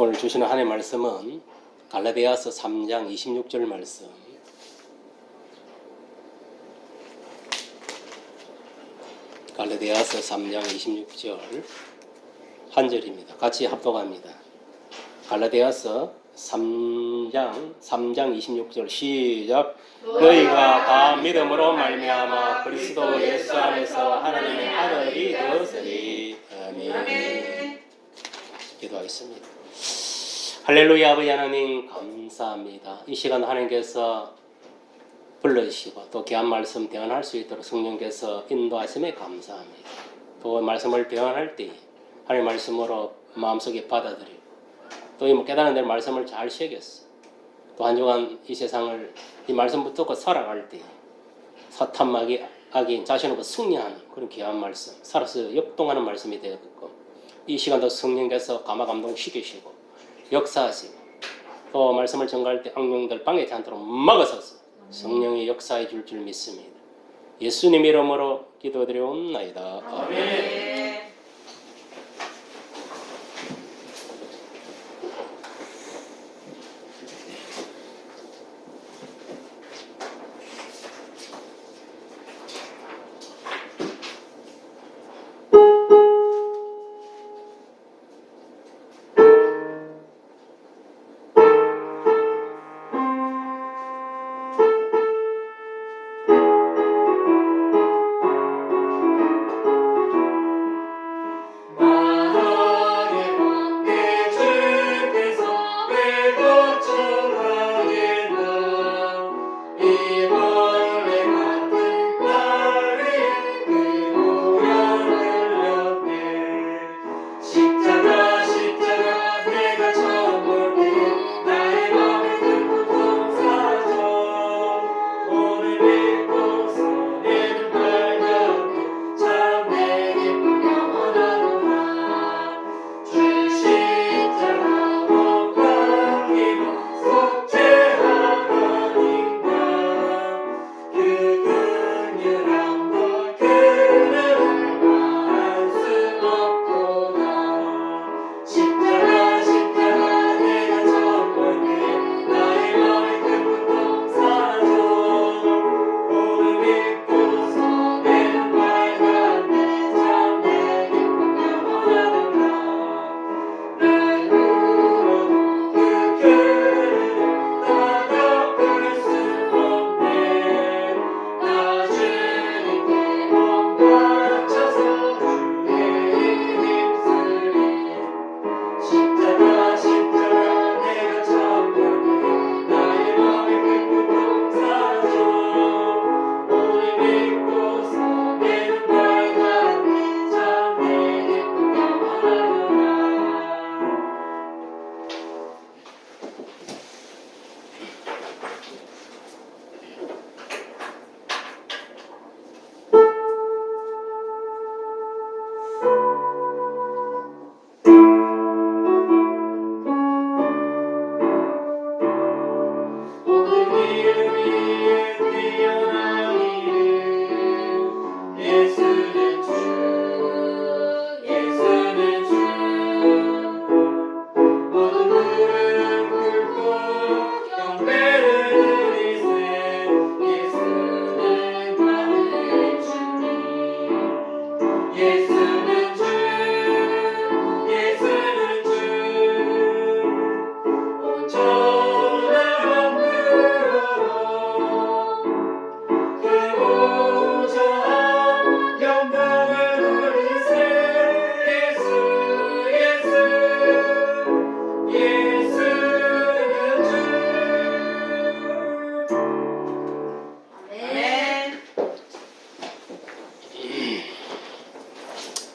오늘 주시는 하나님의 말씀은 갈라디아서 3장 26절 말씀. 갈라디아서 3장 26절 한 절입니다. 같이 합독합니다. 갈라디아서 3장 26절 시작. 너희가 다 믿음으로 말미암아 그리스도 예수 안에서 하나님의 아들이 되었으니. 아멘. 기도하겠습니다. 할렐루야. 아버지 하나님 감사합니다. 이 시간 하나님께서 불러주시고 또 귀한 말씀 대언할 수 있도록 성령께서 인도하심에 감사합니다. 또 말씀을 대언할 때 하나님 말씀으로 마음속에 받아들이고 또 이 깨달은 내 말씀을 잘 새겼어. 또 한 주간 이 세상을 이 말씀 붙들고 살아갈 때 사탄마귀 악인 자신을 승리하는 그런 귀한 말씀, 살아서 역동하는 말씀이 되었고 이 시간도 성령께서 감화감동시키시고 역사하시고 또 말씀을 전가할 때 악령들 방해하지 않도록 막아서서 성령의 역사해 줄 믿습니다. 예수님 이름으로 기도드려옵나이다. 아멘.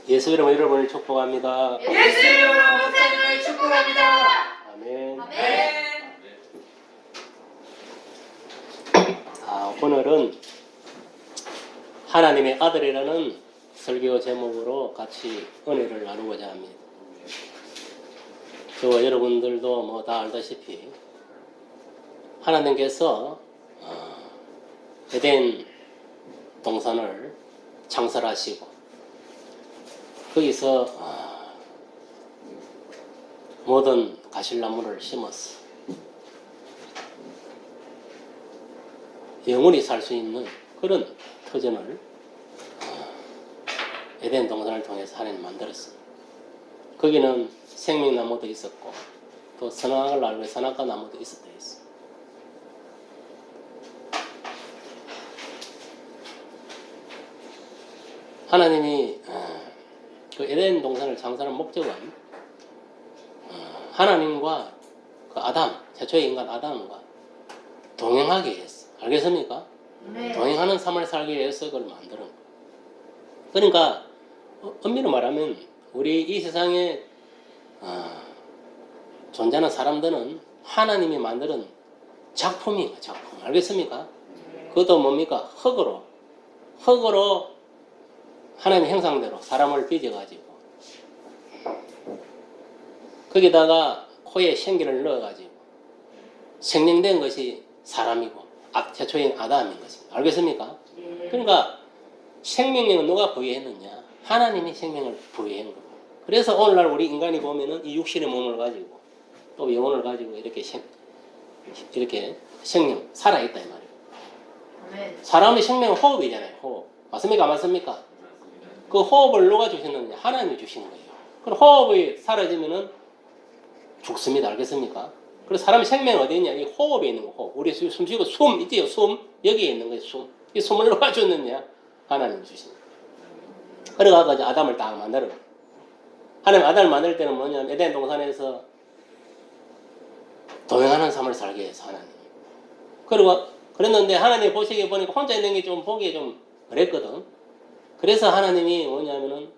예수 이름으로 여러분을 축복합니다. 예수 이름으로 목사님을 축복합니다. 아멘. 아멘. 오늘은 하나님의 아들이라는 설교 제목으로 같이 은혜를 나누고자 합니다. 저와 여러분들도 다 알다시피 하나님께서 에덴 동산을 창설하시고 거기서 모든 가실나무를 심었어. 영원히 살 수 있는 그런 터전을 에덴 동산을 통해서 하나님 만들었어. 거기는 생명나무도 있었고 또 선악을 알고 선악과 나무도 있었다 했어. 하나님이 그 에덴 동산을 창설한 목적은 하나님과 그 아담, 최초의 인간 아담과 동행하기 위해서. 알겠습니까? 네. 동행하는 삶을 살기 위해서 그걸 만드는 거예요. 그러니까 엄밀히 말하면 우리 이 세상에 존재하는 사람들은 하나님이 만드는 작품이에요. 작품. 알겠습니까? 그것도 뭡니까? 흙으로 하나님의 형상대로 사람을 빚어가지고 거기다가 코에 생기를 넣어가지고 생명된 것이 사람이고 최초인 아담인 것입니다. 알겠습니까? 그러니까 생명력은 누가 부여했느냐? 하나님이 생명을 부여한 거예요. 그래서 오늘날 우리 인간이 보면은 이 육신의 몸을 가지고 또 영혼을 가지고 이렇게 생명 살아있다 이 말이에요. 네. 사람의 생명은 호흡이잖아요. 호흡. 맞습니까? 안 맞습니까? 그 호흡을 누가 주셨느냐? 하나님이 주신 거예요. 그럼 호흡이 사라지면은 죽습니다. 알겠습니까? 그래서 사람의 생명은 어디 있냐? 이 호흡에 있는 거. 호흡. 우리 숨 쉬고 숨 있지요. 숨 여기에 있는 거예요. 숨. 이 숨을 누가 줬느냐? 하나님이 주신 거예요. 그래가지고 아담을 딱 만들어. 하나님 아담을 만들 때는 뭐냐면 에덴 동산에서 동행하는 삶을 살게 해서 하나님. 그리고 그랬는데 하나님 보시기에 보니까 혼자 있는 게 좀 보기에 좀 그랬거든. 그래서 하나님이 뭐냐면은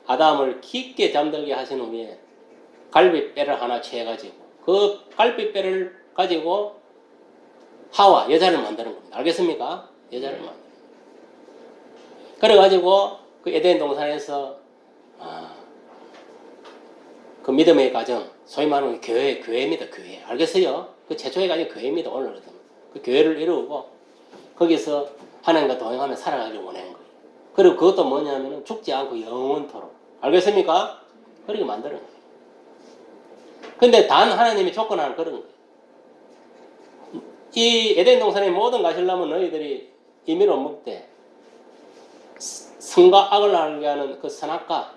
아담을 깊게 잠들게 하신 후에 갈비뼈를 하나 채가지고 그 갈비뼈를 가지고 하와 여자를 만드는 겁니다. 알겠습니까? 여자를 만드는. 그래가지고 그 에덴 동산에서 그 믿음의 가정, 소위 말하는 교회입니다. 교회. 알겠어요? 그 최초의 가정이 교회입니다. 오늘은 그 교회를 이루고 거기서 하나님과 동행하며 살아가길 원하는 거예요. 그리고 그것도 뭐냐면은 죽지 않고 영원토록. 알겠습니까? 그렇게 만드는 거예요. 근데 단 하나님이 조건 하나 그런 거예요. 이 에덴 동산의 모든 가실나무 너희들이 임의로 먹되 선과 악을 알게 하는 그 선악과는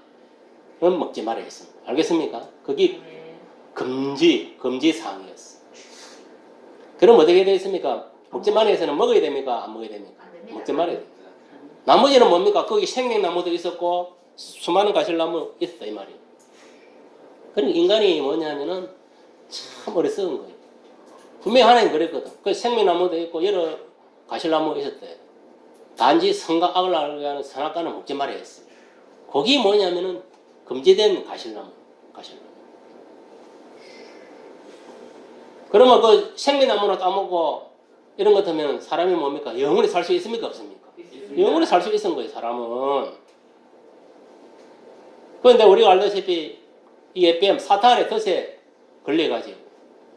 먹지 말아야 했습니다. 알겠습니까? 그게 금지사항이었어. 그럼 어떻게 되어 있습니까? 먹지 말아야 해서는 먹어야 됩니까? 안 먹어야 됩니까? 먹지 말아야 됩니다. 나머지는 뭡니까? 거기 생명나무도 있었고 수많은 가실나무 있었다 이 말이에요. 그러니까 인간이 뭐냐면은 참 어리석은 거예요. 분명히 하나님 그랬거든. 그 생명나무도 있고 여러 가실나무 있었대. 단지 선과 악을 알게 하는 선악과는 먹지 말아야 했어. 거기 뭐냐면은 금지된 가실나무. 그러면 그 생명나무나 따먹고 이런 것 하면 사람이 뭡니까? 영원히 살 수 있습니까? 없습니까? 영원히 살 수 있는 거예요, 사람은. 그런데 우리가 알다시피 이 에뱀 사탄의 덫에 걸려가지고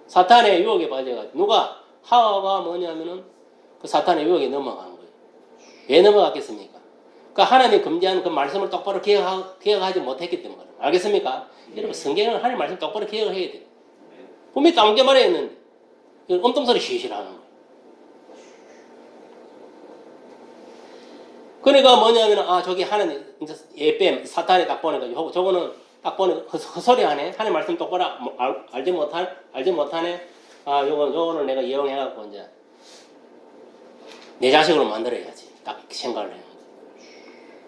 사탄의 유혹에 빠져가지고 누가 하와가 뭐냐면은 그 사탄의 유혹에 넘어간 거예요. 왜 넘어갔겠습니까? 그러니까 하나님 금지한 그 말씀을 똑바로 기억하지 못했기 때문에. 알겠습니까? 여러분 성경은 하나님 말씀 똑바로 기억을 해야 돼요. 분명히 따먹게 말해야 했는데 엄통소리 쉬쉬 하는 거예요. 그러니까 뭐냐면 저기 하나님 이제 에뱀 사탄이 딱 보내가지고 저거는 딱 보내 헛소리 하네. 하나님 말씀 똑바로 알지 못하네. 요거는 내가 이용해갖고 이제 내 자식으로 만들어야지. 딱 생각을 해.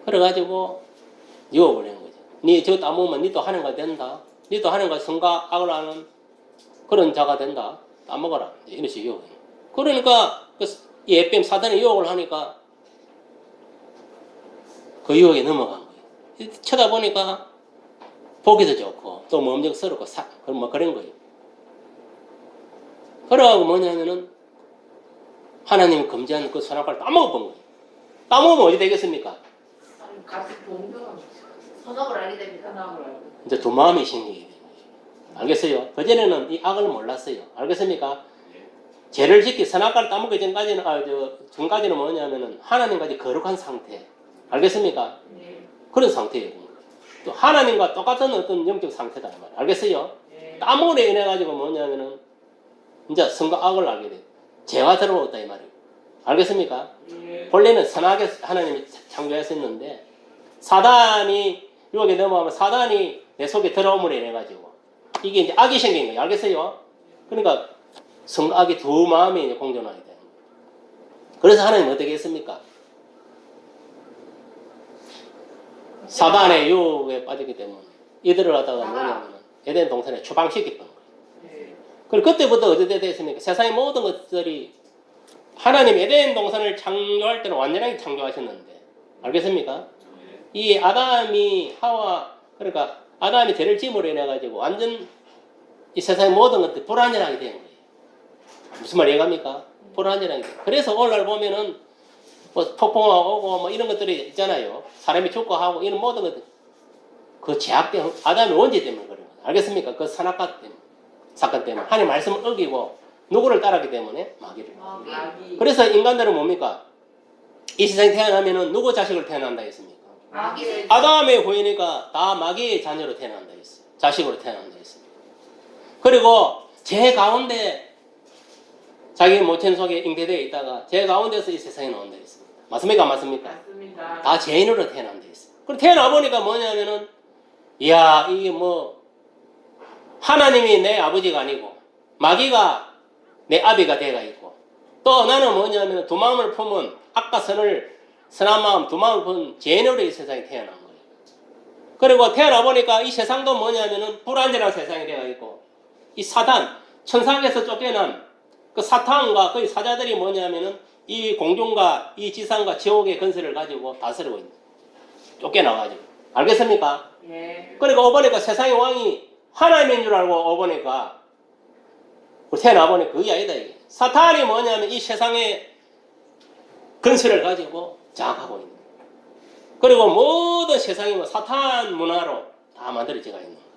그래가지고 유혹을 한 거지. 니 저거 따먹으면 니도 하는 거 된다. 니도 하는 거 선과 악을 아는 그런 자가 된다. 따먹어라. 이런 식으로 유혹을. 그러니까 이 에뱀 사탄이 유혹을 하니까 그 유혹에 넘어간 거예요. 쳐다보니까 보기도 좋고 또 먹음직스럽고 뭐 그런 거예요. 그러고 뭐냐면은 하나님이 금지한 그 선악과를 따먹어본 거예요. 따먹으면 어디 되겠습니까? 같이 동등한 선악을 알게 됩니다. 이제 두 마음이 생기게 되는 거죠. 알겠어요? 그전에는 이 악을 몰랐어요. 알겠습니까? 죄를 지키 선악과를 따먹기 전까지는 뭐냐면은 하나님까지 거룩한 상태. 알겠습니까? 네. 그런 상태예요. 또 하나님과 똑같은 어떤 영적 상태다 이 말이에요. 알겠어요? 네. 땀으로 인해 가지고 뭐냐면은 이제 선과 악을 알게 돼. 죄가 들어왔다 이 말이에요. 알겠습니까? 본래는 선하게 하나님이 창조했었는데 사단이 유혹에 넘어가면 사단이 내 속에 들어옴으로 인해 가지고 이게 이제 악이 생긴 거예요. 알겠어요? 그러니까 선악이 두 마음이 이제 공존하게 되는 거예요. 그래서 하나님 어떻게 했습니까? 사단의 유혹에 빠졌기 때문에 이들을 갖다가 뭐냐면 에덴 동산에 추방시켰던 거예요. 그리고 그때부터 어떻게 됐습니까? 세상의 모든 것들이 하나님 에덴 동산을 창조할 때는 완전하게 창조하셨는데 알겠습니까? 이 아담이 하와 그러니까 아담이 죄를 지음으로 인해 가지고 완전 이 세상의 모든 것들이 불완전하게 된 거예요. 무슨 말 이해갑니까? 불완전하게 된 거예요. 그래서 오늘날 보면은 뭐 폭풍우가 오고 뭐 이런 것들이 있잖아요. 사람이 죽고 하고 이런 모든 것들 그 죄악 때문에 아담의 원죄 때문에 그런 거예요. 알겠습니까? 그 선악과 때문에 사건 때문에 하나님 말씀을 어기고 누구를 따랐기 때문에 마귀를. 그래서 인간들은 뭡니까? 이 세상에 태어나면은 누구 자식으로 태어난다 했습니까? 마귀. 아담의 후예니까 다 마귀의 자녀로 태어난다 했어요. 자식으로 태어난다 했습니다. 그리고 제 가운데 자기 모친 속에 잉태되어 있다가 제 가운데서 이 세상에 나온다 했습니다. 맞습니까? 맞습니까? 맞습니다. 다 죄인으로 태어난다 했어요. 그리고 태어나 보니까 뭐냐면은 이야 이게 뭐 하나님이 내 아버지가 아니고 마귀가 내 아비가 되가 있고 또 나는 뭐냐면 두 마음을 품은 악과 선을 선한 마음 두 마음을 품은 죄인으로 이 세상에 태어난 거예요. 그리고 태어나 보니까 이 세상도 뭐냐면은 불완전한 세상이 되어 있고 이 사단 천상에서 쫓겨난 그 사탄과 그 사자들이 뭐냐면은 이 공중과 이 지상과 지옥의 건설을 가지고 다스리고 있는 쫓겨나가지고 알겠습니까? 예. 그러니까 오보니까 세상의 왕이 하나님인 줄 알고 오보니까 태어나 보니까 그게 아니다 이게. 사탄이 뭐냐면 이 세상의 건설을 가지고 장악하고 있는 거예요. 그리고 모든 세상이 뭐 사탄 문화로 다 만들어지가 있는 거예요.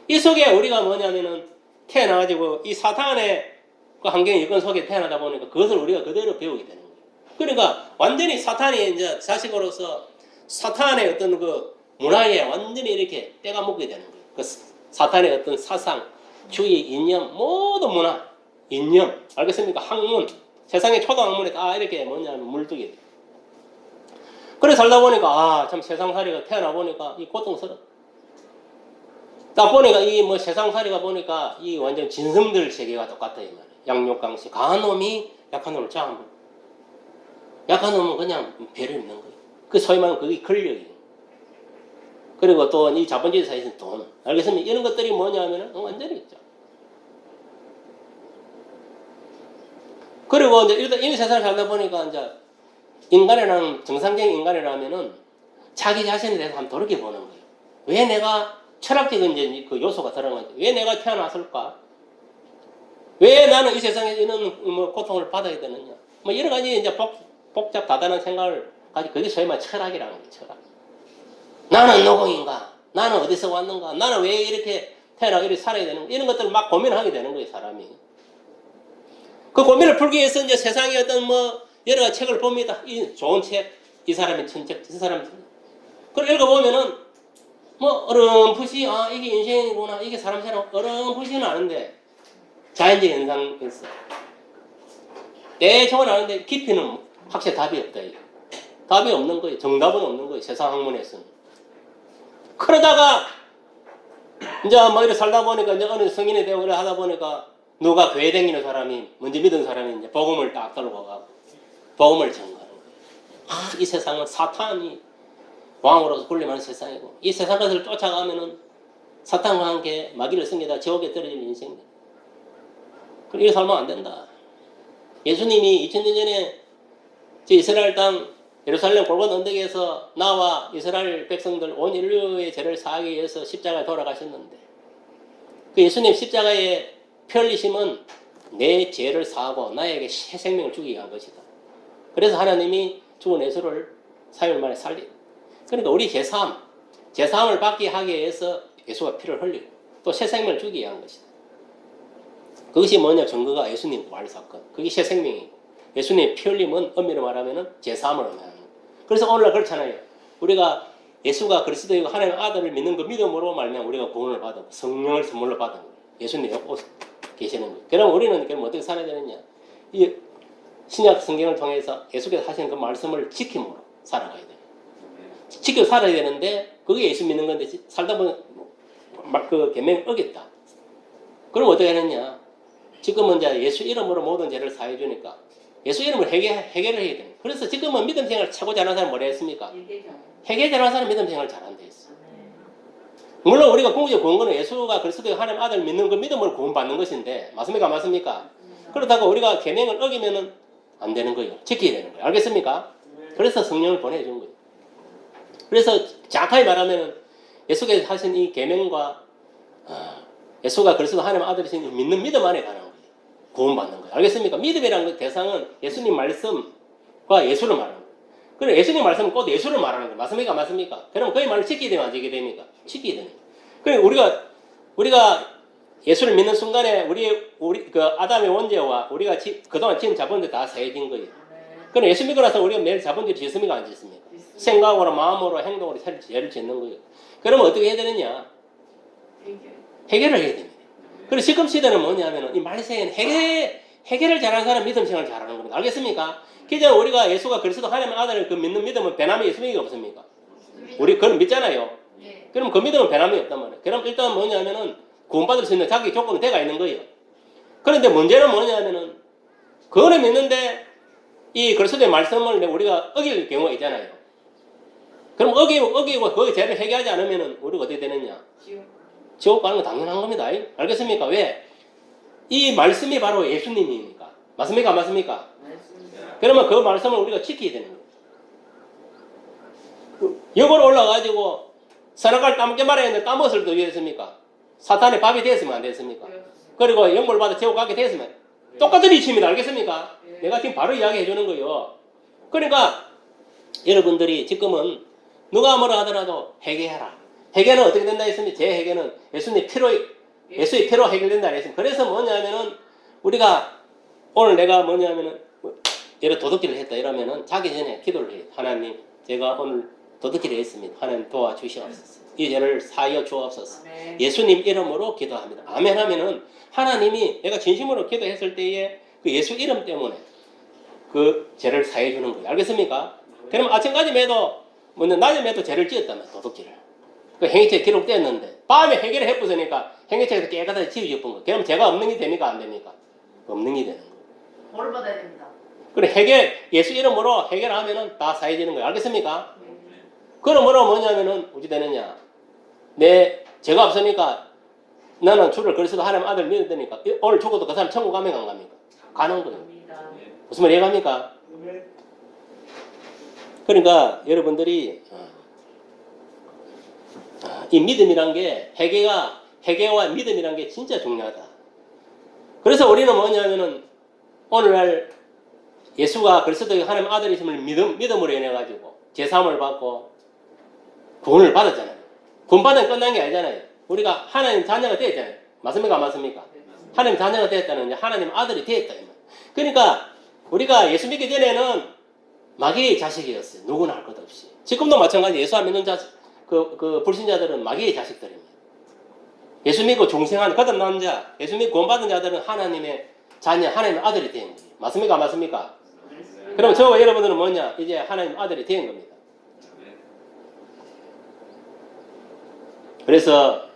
이 속에 우리가 뭐냐면은 태어나가지고 이 사탄의 그 환경 여건 속에 태어나다 보니까 그것을 우리가 그대로 배우게 되는 거예요. 그러니까 완전히 사탄이 이제 자식으로서 사탄의 어떤 그 문화에 완전히 이렇게 때가 묻게 되는 거예요. 그 사탄의 어떤 사상, 주의, 이념, 모든 문화, 이념, 알겠습니까? 학문, 세상의 초등학문에 다 이렇게 뭐냐면 물들게 돼요. 그래 살다 보니까 아 참 세상살이가 태어나 보니까 이 고통스러워. 딱 보니까 이 뭐 세상살이가 보니까 이 완전 진성들 세계가 똑같다 이 말이에요. 양육강식 강한 놈이 약한 놈을 잡아. 약한 놈은 그냥 배를 입는 거예요. 그 소위 말하는 그게 권력이에요. 그리고 또 이 자본주의 사회에서는 돈. 알겠습니까? 이런 것들이 뭐냐면은 완전히 있죠. 그리고 이제 일단 이 세상을 살다 보니까 이제 인간이라는 정상적인 인간이라면은 자기 자신에 대해서 한번 돌이켜보는 거예요. 왜 내가 철학적인 이제 그 요소가 들어가는지 왜 내가 태어났을까? 왜 나는 이 세상에 이런 뭐 고통을 받아야 되느냐? 뭐 여러 가지 이제 복잡 다단한 생각을 가지고 그게 소위 말 철학이라는 거예요. 철학. 나는 누구인가? 나는 어디서 왔는가? 나는 왜 이렇게 태어나고 이렇게 살아야 되는가? 이런 것들을 막 고민하게 되는 거예요, 사람이. 그 고민을 풀기 위해서 이제 세상에 어떤 뭐 여러 가지 책을 봅니다. 이 좋은 책, 이 사람의 천책, 저 사람의 천책. 그걸 읽어보면은 뭐 어렴풋이 아 이게 인생이구나, 이게 사람 생활 어렴풋이는 아는데 자연적 현상에서 대충은 아는데 깊이는 확실히 답이 없다. 이게. 답이 없는 거예요. 정답은 없는 거예요. 세상 학문에서는. 그러다가 이제 뭐 이렇게 살다 보니까 이제 어느 성인이 되고 그래 하다 보니까 누가 교회 다니는 사람이 먼저 믿은 사람이 이제 복음을 딱 들고 가고 복음을 전가하는 거예요. 아, 이 세상은 사탄이 왕으로서 군림하는 세상이고 이 세상 것을 쫓아가면은 사탄과 함께 마귀를 섬기다 지옥에 떨어지는 인생이다. 이렇게 살면 안 된다. 예수님이 2000년 전에 저 이스라엘 땅 예루살렘 골고다 언덕에서 나와 이스라엘 백성들 온 인류의 죄를 사하기 위해서 십자가에 돌아가셨는데 그 예수님 십자가의 피 흘리심은 내 죄를 사하고 나에게 새 생명을 주기 위한 것이다. 그래서 하나님이 죽은 예수를 3일 만에 살리. 그러니까 우리 제사함을 받게 하기 위해서 예수가 피를 흘리고 또 새 생명을 주기 위한 것이다. 그것이 뭐냐? 증거가 예수님 부활 사건. 그게 새 생명이고 예수님의 피 흘림은 엄밀히 말하면 제사함을 의미하는 거예요. 그래서 오늘날 그렇잖아요. 우리가 예수가 그리스도이고 하나님의 아들을 믿는 그 믿음으로 말미암아 우리가 구원을 받은 성령을 선물로 받은 거예요. 예수님이 오고 계시는 거예요. 그럼 우리는 그럼 어떻게 살아야 되느냐? 이 신약 성경을 통해서 예수께서 하시는 그 말씀을 지킴으로 살아가야 돼요. 지켜 살아야 되는데 그게 예수 믿는 건데 살다 보면 그 계명을 어겼다. 그럼 어떻게 하느냐? 지금은 이제 예수 이름으로 모든 죄를 사해 주니까 예수 이름으로 해결을 해야 돼요. 그래서 지금은 믿음 생활 최고 잘하는 사람 뭐라 했습니까? 해결 잘하는 사람 믿음 생활 잘한다 했어. 물론 우리가 궁극적으로 구원 거는 예수가 그리스도의 하나님 아들 믿는 그 믿음으로 구원받는 것인데 맞습니까? 맞습니까? 그러다가 우리가 계명을 어기면은 안 되는 거예요. 지켜야 되는 거예요. 알겠습니까? 그래서 성령을 보내준 거예요. 그래서 정확하게 말하면 예수께서 하신 이 계명과 예수가 그리스도 하나님 아들이신 믿는 믿음 안에 가는 거예요. 구원받는 거예요. 알겠습니까? 믿음이라는 대상은 예수님 말씀과 예수를 말하는 거예요. 그럼 예수님 말씀은 곧 예수를 말하는 거예요. 맞습니까? 맞습니까? 그럼 그의 말을 지키게 되면 안 지키게 됩니까? 지키게 되는 거예요. 그럼 우리가 예수를 믿는 순간에 우리 그 아담의 원죄와 우리가 그동안 지은 자본들 다 사해진 거예요. 그럼 예수 믿고 나서 우리가 매일 자본들이 짓습니까? 안 짓습니까? 생각으로, 마음으로, 행동으로 죄를 짓는 거예요. 그러면 어떻게 해야 되느냐? 해결을 해야 됩니다. 그리고 지금 시대는 뭐냐면은 이 말세에는 해결을 잘하는 사람 믿음 생활을 잘하는 겁니다. 알겠습니까? 그저 우리가 예수가 그리스도 하나님의 아들을 그 믿는 믿음은 변함이 예수 믿기가 없습니까? 우리 그걸 믿잖아요. 그럼 그 믿음은 변함이 없단 말이에요. 그럼 일단 뭐냐면은 구원받을 수 있는 자기 조건은 돼가 있는 거예요. 그런데 문제는 뭐냐면은 그거는 믿는데 이 그리스도의 말씀을 우리가 어길 경우가 있잖아요. 그럼 어기고 거기 죄를 해결하지 않으면은 우리가 어떻게 되느냐? 지옥 가는 건 당연한 겁니다. 알겠습니까? 왜? 이 말씀이 바로 예수님이니까. 맞습니까? 맞습니까? 그러면 그 말씀을 우리가 지켜야 되는 거예요. 역으로 올라가가지고 선악과를 따먹게 말했는데 따먹었을 때 어떻게 됐습니까? 사탄의 밥이 됐으면 안 됐습니까? 그리고 영물 받아 지옥 가게 됐으면 똑같은 이치입니다. 알겠습니까? 내가 지금 바로 이야기해 주는 거예요. 그러니까 여러분들이 지금은 누가 뭐라 하더라도 회개해라. 회개는 어떻게 된다 했습니까? 제 회개는 예수의 피로 해결된다 했습니다. 그래서 뭐냐면은 우리가 오늘 내가 뭐냐면은 예를 도둑질을 했다 이러면은 자기 전에 기도를 해요. 하나님, 제가 오늘 도둑질을 했습니다. 하나님 도와주시옵소서. 이 죄를 사하여 주옵소서. 예수님 이름으로 기도합니다. 아멘 하면은 하나님이 내가 진심으로 기도했을 때에 그 예수 이름 때문에 그 죄를 사해 주는 거예요. 알겠습니까? 그럼 아침까지매도 낮에매도 죄를 지었다면 도둑질을. 그 행위죄 기록됐는데 밤에 해결을 해부으니까 행위죄에서 깨끗하게 지워져 본 거. 그럼 죄가 없는 게 됩니까? 안 됩니까? 없는 게 되는 거예요. 벌을 받아야 됩니다. 그래 예수 이름으로 해결하면은 다 사해지는 거예요. 알겠습니까? 그러므로 뭐냐면은 어찌 되느냐? 죄가 없으니까 나는 주를 그리스도 하나님 아들 믿으니까 오늘 죽어도 그 사람 천국 가면 안 갑니까? 가는 거예요. 무슨 말 이해갑니까? 그러니까 여러분들이 이 믿음이란 게 회개와 믿음이란 게 진짜 중요하다. 그래서 우리는 뭐냐면은 오늘날 예수가 그리스도의 하나님 아들이심을 믿음으로 인해 가지고 제사함을 받고 구원을 받았잖아요. 구원받으면 끝난 게 아니잖아요. 우리가 하나님 자녀가 되었잖아요. 맞습니까? 맞습니까? 하나님 자녀가 되었다는 하나님 아들이 되었다. 그러니까 우리가 예수 믿기 전에는 마귀의 자식이었어요. 누구나 할 것 없이. 지금도 마찬가지. 예수 안 믿는 그 불신자들은 마귀의 자식들입니다. 예수 믿고 중생한 거듭난 자, 예수 믿고 구원받은 자들은 하나님의 자녀, 하나님의 아들이 된 거예요. 맞습니까? 맞습니까? 그럼 저와 여러분들은 뭐냐? 이제 하나님 아들이 된 겁니다. 그래서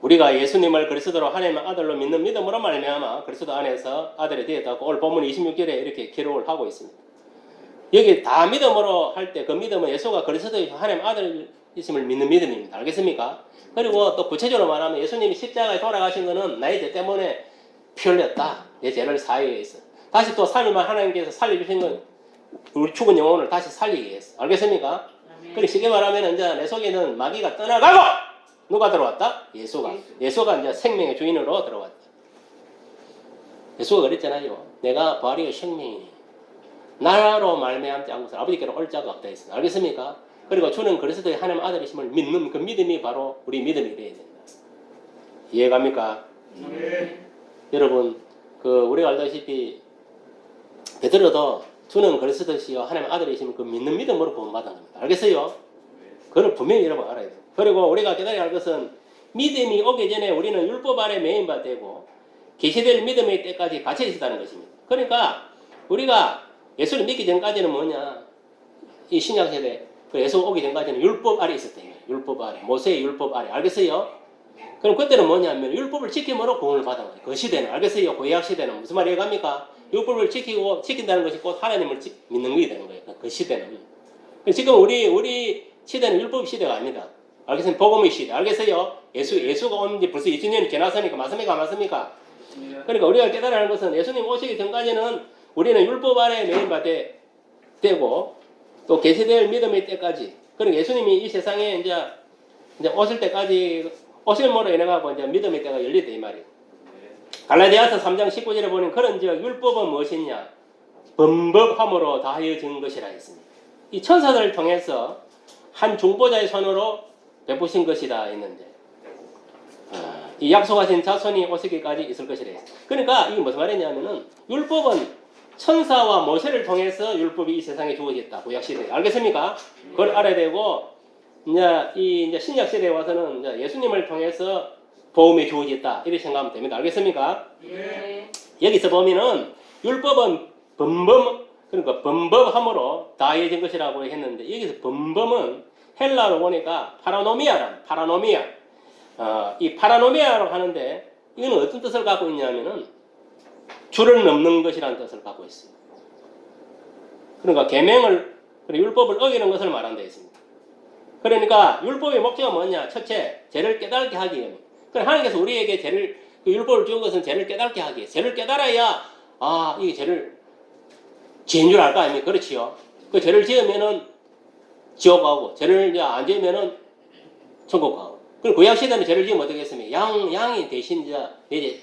우리가 예수님을 그리스도로 하나님의 아들로 믿는 믿음으로 말미암아 그리스도 안에서 아들이 되었다고 오늘 본문 26절에 이렇게 기록을 하고 있습니다. 여기 다 믿음으로 할 때 그 믿음은 예수가 그리스도의 하나님 아들이심을 믿는 믿음입니다. 알겠습니까? 그리고 또 구체적으로 말하면 예수님이 십자가에 돌아가신 것은 나의 죄 때문에 피 흘렸다. 내 죄를 사하기 위해서. 다시 또 3일만 하나님께서 살려주신 건 우리 죽은 영혼을 다시 살리기 위해서. 알겠습니까? 그리고 쉽게 말하면 이제 내 속에는 마귀가 떠나가고 누가 들어왔다? 예수가 이제 생명의 주인으로 들어왔다. 예수가 그랬잖아요. 내가 부활이요 생명이니 나로 말미암지 않고서 아버지께로 올 자가 없다 했습니다. 알겠습니까? 그리고 주는 그리스도의 하나님 아들이심을 믿는 그 믿음이 바로 우리 믿음이 되어야 된다. 이해갑니까? 여러분, 우리가 알다시피 베드로도 주는 그리스도시요 하나님 아들이심을 그 믿는 믿음으로 구원받은 겁니다. 알겠어요? 그걸 분명히 여러분 알아야 돼요. 그리고 우리가 깨달아야 할 것은 믿음이 오기 전에 우리는 율법 아래 매인바 되고 계시될 믿음의 때까지 갇혀 있었다는 것입니다. 그러니까 우리가 예수를 믿기 전까지는 뭐냐? 이 신약 세대 그 예수 오기 전까지는 율법 아래 있었대요. 율법 아래, 모세의 율법 아래. 알겠어요? 그럼 그때는 뭐냐면 율법을 지킴으로 구원을 받은 거예요. 그 시대는 알겠어요? 구약 시대는 무슨 말이 갑니까? 율법을 지킨다는 것이 곧 하나님을 믿는 것이 되는 거예요. 그 시대는. 지금 우리 시대는 율법 시대가 아닙니다. 알겠어요? 복음의 시대. 알겠어요? 예수가 온 지 벌써 2000년이 지났으니까 맞습니까? 맞습니까? 그러니까 우리가 깨달아야 하는 것은 예수님 오시기 전까지는 우리는 율법 아래 매인바 되고 또 계시될 믿음의 때까지. 그러니까 예수님이 이 세상에 이제 오실 때까지 오실모로 인해가고 이제 믿음의 때가 열리다 이 말이에요. 갈라디아서 3장 19절에 보면 그런즉 율법은 무엇이냐? 범법함으로 다하여진 것이라 했습니다. 이 천사들을 통해서 한 중보자의 손으로 베푸신 것이다 했는데 이 약속하신 자손이 오시기까지 있을 것이라 했습니다. 그러니까 이게 무슨 말이냐면은 율법은 천사와 모세를 통해서 율법이 이 세상에 주어졌다. 구약 시대에. 알겠습니까? 그걸 알아야 되고 이제 신약 시대에 와서는 이제 예수님을 통해서 복음이 주어졌다. 이렇게 생각하면 됩니다. 알겠습니까? 예. 여기서 보면은 율법은 그러니까 범법함으로 다해진 것이라고 했는데 여기서 범법은 헬라로 보니까 파라노미아. 이 파라노미아라고 하는데 이거는 어떤 뜻을 갖고 있냐면은 줄을 넘는 것이라는 뜻을 갖고 있어요. 그러니까 계명을 율법을 어기는 것을 말한다 했습니다. 그러니까 율법의 목적은 뭐냐? 첫째, 죄를 깨닫게 하기 위함. 그러니까 하나님께서 우리에게 그 율법을 준 것은 죄를 깨닫게 하기 위해. 죄를 깨달아야 이게 죄를 지은 줄 알 거 아닙니까? 그렇지요. 그 죄를 지으면은 지옥 가고 죄를 이제 안 지으면은 천국 가고. 그럼 구약 시대는 죄를 지으면 어떻게 했습니까? 양이 대신 이제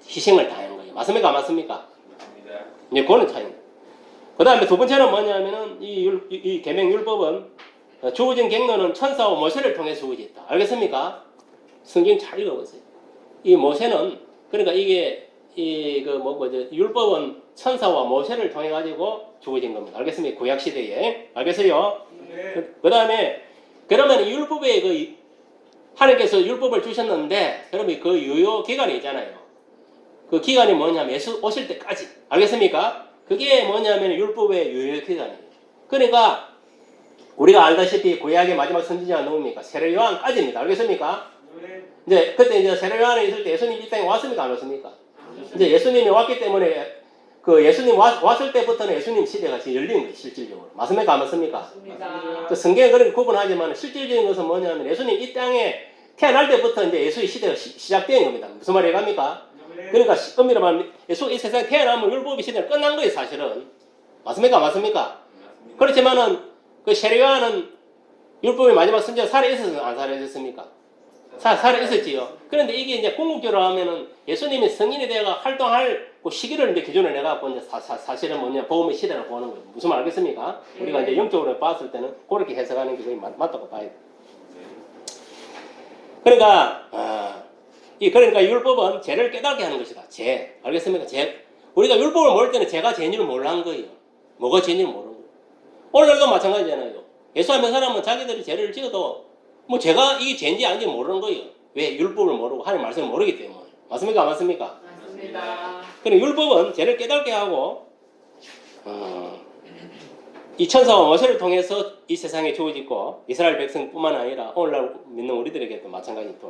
희생을 당한 거예요. 맞습니까? 맞습니까? 이제 그거는 차이입니다. 그 다음에 두 번째는 뭐냐면은 이 계명 율법은 주어진 경로는 천사와 모세를 통해 주어졌다. 알겠습니까? 성경 잘 읽어보세요. 이 모세는 그러니까 이게 율법은 천사와 모세를 통해 가지고 주어진 겁니다. 알겠습니까? 구약 시대에. 알겠어요? 네. 그 다음에 그러면 율법에 하나님께서 율법을 주셨는데 그러면 그 유효 기간이 있잖아요. 그 기간이 뭐냐면 예수 오실 때까지. 알겠습니까? 그게 뭐냐면 율법의 유효 기간이에요. 그러니까 우리가 알다시피 구약의 마지막 선지자가 누굽니까? 세례 요한까지입니다. 알겠습니까? 네. 이제 그때 이제 세례 요한에 있을 때 예수님 이 땅에 왔습니까? 안 왔습니까? 이제 예수님이 왔기 때문에 그 예수님 왔을 때부터는 예수님 시대가 열린 거예요. 실질적으로. 맞습니까? 안 맞습니까? 맞습니다. 그 성경에 그렇게 구분하지만 실질적인 것은 뭐냐면 예수님 이 땅에 태어날 때부터 이제 예수의 시대가 시작된 겁니다. 무슨 말이 갑니까? 그러니까 엄밀히 말하면 예수 이 세상에 태어나면 율법의 시대는 끝난 거예요. 사실은. 맞습니까? 맞습니까? 그렇지만은 그 세례 요한은 율법의 마지막 선지자가 살아있었습니까? 안 살아있었습니까? 살아있었지요. 그런데 이게 이제 궁극적으로 하면은 예수님이 성인이 되어 활동할 그 시기를 이제 기준을 내갖고 이제 사실은 뭐냐, 복음의 시대라고 보는 거예요. 무슨 말 알겠습니까? 우리가 이제 영적으로 봤을 때는 그렇게 해석하는 게 거의 맞다고 봐야 돼요. 그러니까, 그러니까 율법은 죄를 깨닫게 하는 것이다. 죄. 알겠습니까? 죄. 우리가 율법을 모를 때는 죄가 죄인 줄 몰라한 거예요. 뭐가 죄인 줄 모르는 거예요. 오늘날도 마찬가지잖아요. 예수하는 사람은 자기들이 죄를 지어도 뭐 죄가 이게 죄인지 아닌지 모르는 거예요. 왜? 율법을 모르고 하나님 말씀을 모르기 때문에. 맞습니까? 맞습니까? 맞습니다. 그럼 율법은 죄를 깨닫게 하고 이 천사와 모세를 통해서 이 세상에 주어지고 이스라엘 백성뿐만 아니라 오늘날 믿는 우리들에게도 마찬가지입니다.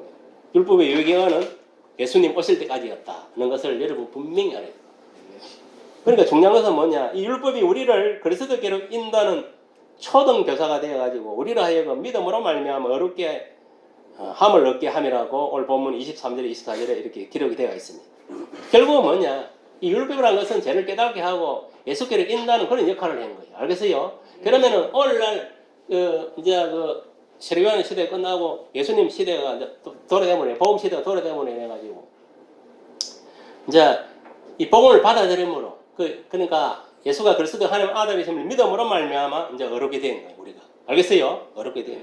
율법의 유효기간은 예수님 오실 때까지였다는 것을 여러분 분명히 알아야 돼요. 그러니까 중요한 것은 뭐냐? 이 율법이 우리를 그리스도께로 인도하는 초등 교사가 되어가지고 우리를 하여금 믿음으로 말미암아 어렵게 함을 얻게 함이라고 오늘 본문 23절에 24절에 이렇게 기록이 되어 있습니다. 결국은 뭐냐? 이 율법이라는 것은 죄를 깨닫게 하고 예수께로 인도하는 그런 역할을 하는 거예요. 알겠어요? 그러면은 오늘날 이제 세례 요한 시대 끝나고 예수님 시대가 이제 도래되면 복음 시대가 도래되면 해가지고 이제 이 복음을 받아들임으로 그러니까 예수가 그리스도 하나님 아들이심을 믿음으로 말미암아 이제 어렵게 된 거예요. 우리가 알겠어요? 어렵게 돼요.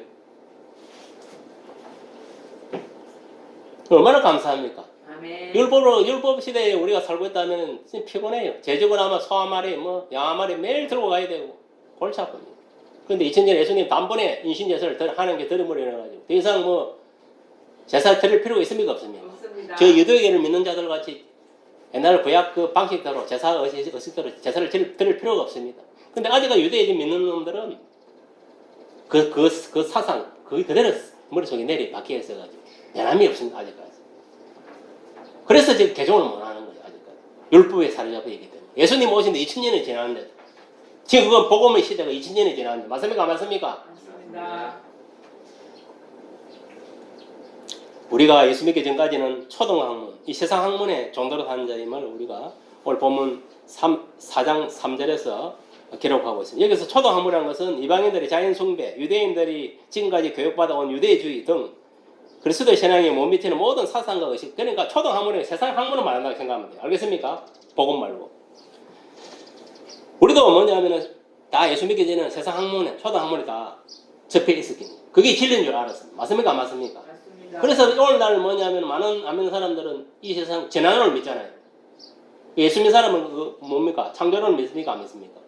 얼마나 감사합니까? 아멘. 율법 시대에 우리가 살고 있다면 진짜 피곤해요. 제주고나마 소 한 마리, 양 한 마리 매일 들고 가야 되고 골치 아픕니다. 그런데 2000년 예수님 단번에 인신제사를 하는 게 들음으로 인해가지고 더 이상 제사 드릴 필요가 있습니까? 없습니까? 없습니다. 저 유대교를 믿는 자들 같이 옛날 구약 그 방식대로 제사 의식대로 제사를 드릴 필요가 없습니다. 근데 아직까지 유대교 믿는 놈들은 그 사상 그대로 머릿속에 내리 박혀 있어가지고 변함이 없습니다. 아직까지. 그래서 지금 개종을 못 하는 거예요. 아직까지. 율법에 사로잡혀있기 때문에. 예수님 오신 지 2000년이 지났는데 지금 그건 복음의 시대가 2000년이 지났는데 맞습니까? 안 맞습니까? 맞습니다. 우리가 예수 믿기 전까지는 초등학문, 이 세상 학문에 종도로 사는 자임을 우리가 오늘 본문 4장 3절에서 기록하고 있습니다. 여기서 초등학문이라는 것은 이방인들의 자연 숭배, 유대인들이 지금까지 교육받아온 유대주의 등 그리스도의 신앙에 못 미치는 모든 사상과 의식, 그러니까 초등학문은 세상 학문을 말한다고 생각하면 돼요. 알겠습니까? 복음 말고. 우리도 뭐냐면은 다 예수 믿기 전에는 세상 학문에, 초등학문에 다 접해 있었겠니. 그게 진리인 줄 알았습니다. 맞습니까? 안 맞습니까? 맞습니다. 그래서 오늘날 뭐냐면 많은 안 믿는 사람들은 이 세상 재난론을 믿잖아요. 예수 믿는 사람은 그 뭡니까? 창조론을 믿습니까? 안 믿습니까?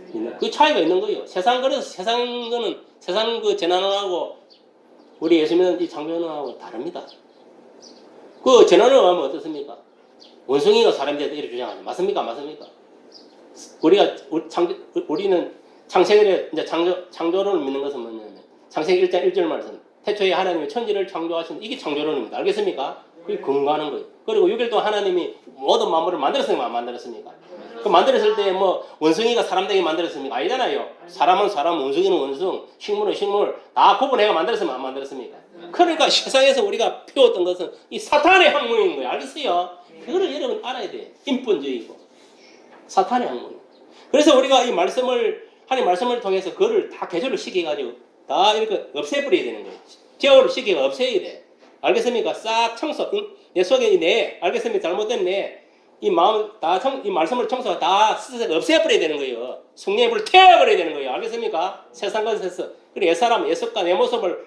있습니다. 그 차이가 있는 거예요. 세상 그래서 세상 거는 세상 그 재난론하고 우리 예수 믿는 이 창조론하고 다릅니다. 그 재난론 하면 어떻습니까? 원숭이가 사람이 되다 이렇게 주장하죠. 맞습니까? 안 맞습니까? 우리는 창세기에 이제 창조론을 믿는 것은 뭐냐면 창세기 1장 1절 말씀. 태초에 하나님이 천지를 창조하신 이게 창조론입니다. 알겠습니까? 그게 근거하는 거예요. 그리고 6일 동안 하나님이 모든 만물을 만들었습니까? 안 만들었습니까? 그 만들었을 때 뭐 원숭이가 사람 되게 만들었습니까? 아니잖아요. 사람은 사람, 원숭이는 원숭, 식물은 식물 다 구분해가 만들었습니까? 안 만들었습니까? 그러니까 세상에서 우리가 피웠던 것은 이 사탄의 학문인 거예요. 알겠어요? 그거를 여러분 알아야 돼요. 인본주의고 사탄의 학문. 그래서 우리가 이 말씀을 하나님 말씀을 통해서 그거를 다 개조를 시켜가지고 다 이렇게 없애버려야 되는 거예요. 제어를 시키고 없애야 돼. 알겠습니까? 싹 청소. 내 속에 내 알겠습니까? 잘못된 이 마음 이 말씀을 청소가 다 스스로 없애버려야 되는 거예요. 성령의 불을 태워버려야 되는 거예요. 알겠습니까? 세상 것에서 그리고 옛사람, 옛습과 내 모습을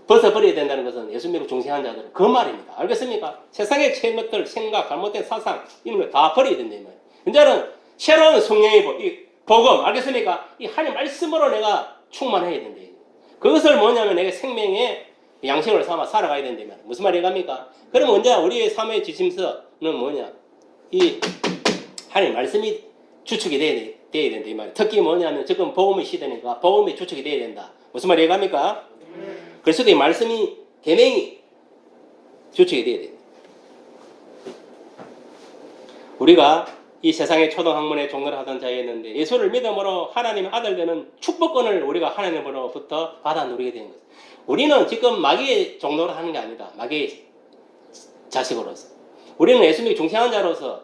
벗어버려야 된다는 것은 예수 믿고 중생한 자들은 그 말입니다. 알겠습니까? 세상의 최면들 생각, 잘못된 사상 이런 걸 다 버려야 된다 이 말이에요. 이제는 새로운 성령의 이 복음 알겠습니까? 이 하나님 말씀으로 내가 충만해야 된다. 그것을 뭐냐면 내가 생명의 양식을 삼아 살아가야 된다. 무슨 말이 갑니까? 그럼 언제 우리의 삶의 지침서는 뭐냐? 이 하나님 말씀이 주축이 돼야 된다. 이 말이에요. 특히 뭐냐면 지금 복음의 시대니까 복음이 주축이 돼야 된다. 무슨 말이 갑니까? 그래서 이 말씀이 계명이 주축이 돼야 된다. 우리가 이 세상의 초등학문에 종로를 하던 자였는데 예수를 믿음으로 하나님의 아들 되는 축복권을 우리가 하나님으로부터 받아 누리게 된 거예요. 우리는 지금 마귀의 종로를 하는 게 아니다. 마귀의 자식으로서. 우리는 예수 믿고 중생한 자로서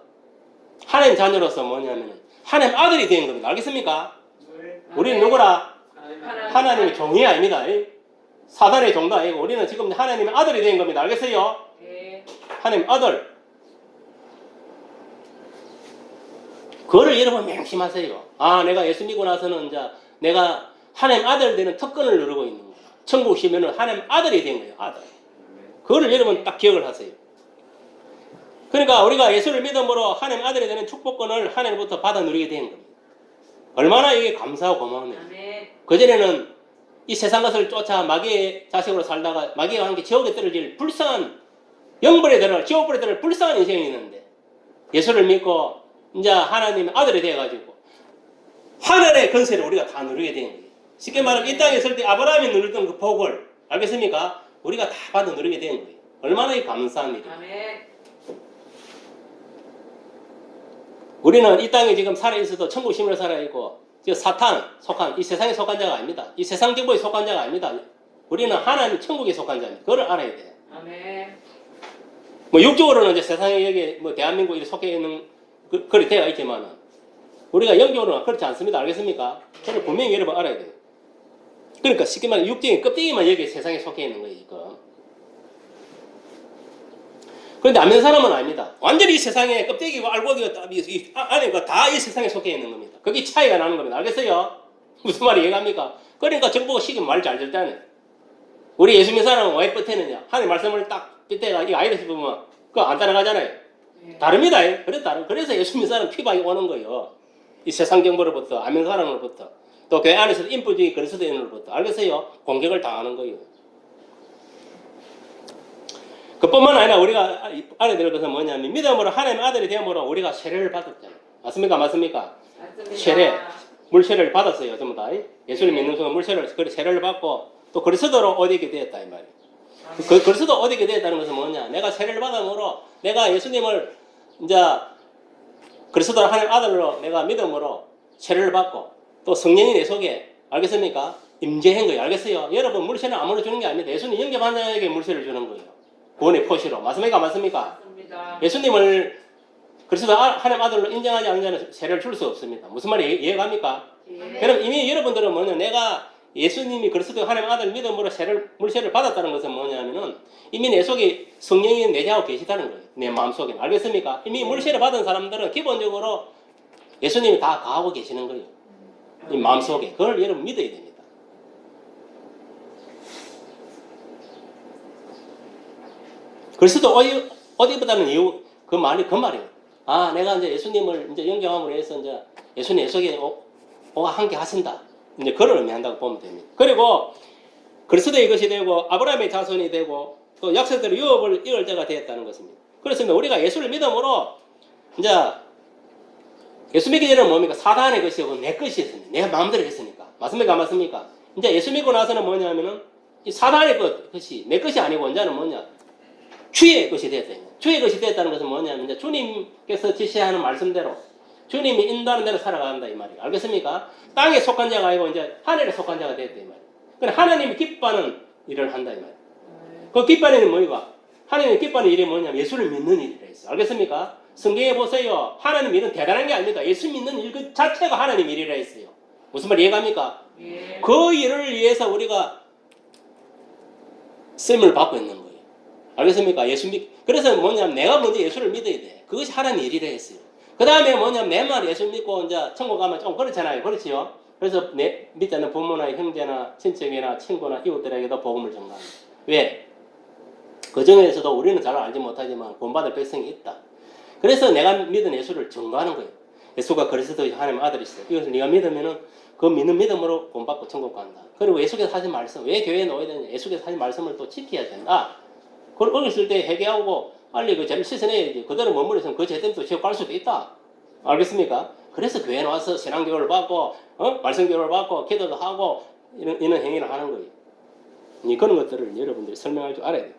하나님 자녀로서 뭐냐면 하나님 아들이 된 겁니다. 알겠습니까? 우리는 누구라? 하나님의 종이 아닙니다. 사단의 종도 아니고 우리는 지금 하나님의 아들이 된 겁니다. 알겠어요? 네. 하나님 아들. 그거를 여러분 명심하세요. 아, 내가 예수 믿고 나서는 이제 내가 하나님 아들 되는 특권을 누리고 있는 거야. 천국 시면은 하나님 아들이 된 거예요. 아들. 그거를 여러분 딱 기억을 하세요. 그러니까 우리가 예수를 믿음으로 하나님 아들이 되는 축복권을 하나님부터 받아 누리게 된 겁니다. 얼마나 이게 감사하고 고마운 일이에요. 그전에는 이 세상 것을 쫓아 마귀의 자식으로 살다가 마귀와 함께 지옥에 떨어질 불쌍한 영벌에 들어갈 지옥불에 들어갈 불쌍한 인생이 있는데 예수를 믿고 이제 하나님의 아들이 되어가지고 하늘의 권세를 우리가 다 누리게 된 거예요. 쉽게 말하면 이 땅에 있을 때 아브라함이 누렸던 그 복을 알겠습니까? 우리가 다 받아 누리게 된 거예요. 얼마나 감사한 일이에요. 우리는 이 땅에 지금 살아있어도 천국 시민으로 살아있고 사탄 속한 이 세상에 속한 자가 아닙니다. 이 세상 정보에 속한 자가 아닙니다. 우리는 하나님 천국에 속한 자입니다. 그걸 알아야 돼요. 뭐 육적으로는 이제 세상에 여기 뭐 대한민국에 속해 있는 그리 되어 있지만은 우리가 영적으로는 그렇지 않습니다. 알겠습니까? 그걸 분명히 여러분 알아야 돼요. 그러니까 쉽게 말하면 육적인 껍데기만 여기 세상에 속해 있는 거예요. 지금. 그런데 안 믿는 사람은 아닙니다. 완전히 이 세상에 껍데기고 알고기가 안에 다 이 세상에 속해 있는 겁니다. 그게 차이가 나는 겁니다. 알겠어요? 무슨 말이 이해갑니까? 그러니까 정보가 시키면 말 잘 듣다네. 우리 예수 믿는 사람은 왜 뻗태느냐? 하나님 말씀을 딱 빗대가 이 아이들 씹으면 그거 안 따라가잖아요. 다릅니다. 그래서 예수 믿는 사람은 피박이 오는 거예요. 이 세상 정보로부터, 안 믿는 사람으로부터, 또 교회 안에서 인부주의 그리스도인으로부터. 알겠어요? 공격을 당하는 거예요. 그뿐만 아니라 우리가 알아야 될 것은 뭐냐면 믿음으로 하나님의 아들이 되므로 우리가 세례를 받았잖아요. 맞습니까? 맞습니까? 맞습니다. 세례, 물세례를 받았어요. 전부 다. 예수를 믿는 순간 세례를 받고 또 그리스도로 옷 입게 되었다 이 말이에요. 그 그리스도 옷 입게 되었다는 것은 뭐냐? 내가 세례를 받음으로 내가 예수님을 이제 그리스도 하나님 아들로 내가 믿음으로 세례를 받고 또 성령이 내 속에 알겠습니까? 임재한 거예요. 알겠어요? 여러분 물세는 아무나 주는 게 아닙니다. 예수님 영접한 자에게 물세를 주는 거예요. 구원의 표시로. 맞습니까? 맞습니까? 맞습니다. 예수님을 그리스도 하나님 아들로 인정하지 않는 자는 세례를 줄 수 없습니다. 무슨 말이 이해갑니까? 예. 그럼 이미 여러분들은 뭐냐? 내가 예수님이 그리스도 하나님 아들 믿음으로 물세를 받았다는 것은 뭐냐면은 이미 내 속에 성령이 내재하고 계시다는 거예요. 내 마음속에. 알겠습니까? 이미 물세를 받은 사람들은 기본적으로 예수님이 다 가하고 계시는 거예요. 이 마음속에. 그걸 여러분 믿어야 됩니다. 그리스도 옷 입었다는 이유, 그 말이에요. 아, 내가 이제 예수님을 이제 영접함으로 해서 이제 예수님 내 속에 오와 함께 하신다. 이제 그걸 의미한다고 보면 됩니다. 그리고 그리스도의 것이 되고 아브라함의 자손이 되고 또 약속대로 유업을 이을 자가 되었다는 것입니다. 그렇습니다. 우리가 예수를 믿음으로 이제 예수 믿기 전에는 뭡니까? 사단의 것이고 내 것이었습니다. 내가 마음대로 했으니까. 맞습니까? 맞습니까? 이제 예수 믿고 나서는 뭐냐면은 이 사단의 것이 내 것이 아니고 이제는 뭐냐? 주의 것이 되었다. 주의 것이 되었다는 것은 뭐냐면 이제 주님께서 지시하는 말씀대로 주님이 인도하는 대로 살아간다 이 말이에요. 알겠습니까? 땅에 속한 자가 아니고 이제 하늘에 속한 자가 되었다 이 말이에요. 그러니까 하나님이 기뻐하는 일을 한다 이 말이에요. 그 기뻐하는 일은 뭐이가? 하나님이 기뻐하는 일이 뭐냐면 예수를 믿는 일이라 했어요. 알겠습니까? 성경에 보세요. 하나님 일은 대단한 게 아닙니다. 예수 믿는 일 그 자체가 하나님 일이라 했어요. 무슨 말 이해갑니까? 예. 그 일을 위해서 우리가 셈을 받고 있는 거예요. 알겠습니까? 그래서 뭐냐면 내가 먼저 예수를 믿어야 돼. 그것이 하나님 일이라 했어요. 그 다음에 뭐냐면 내 말 예수 믿고 이제 천국 가면 좀 그렇잖아요. 그렇지요? 그래서 내 믿지 않는 부모나 형제나 친척이나 친구나 이웃들에게도 복음을 전가합니다. 왜? 그 중에서도 우리는 잘 알지 못하지만 구원받을 백성이 있다. 그래서 내가 믿은 예수를 전가하는 거예요. 예수가 그리스도의 하나님의 아들이시다. 이것을 네가 믿으면은 그 믿는 믿음으로 구원받고 천국 간다. 그리고 예수께서 하신 말씀, 왜 교회에 놓아야 되냐? 예수께서 하신 말씀을 또 지켜야 된다. 그걸 어렸을 때 회개하고 빨리 그 죄를 씻어내야지. 그대로 머무르면 그 죄 때문에 또 지옥 갈 수도 있다. 알겠습니까? 그래서 교회에 나와서 신앙교육을 받고, 말씀교육을 받고, 기도도 하고, 이런 행위를 하는 거예요. 그런 것들을 여러분들이 설명할 줄 알아야 돼요.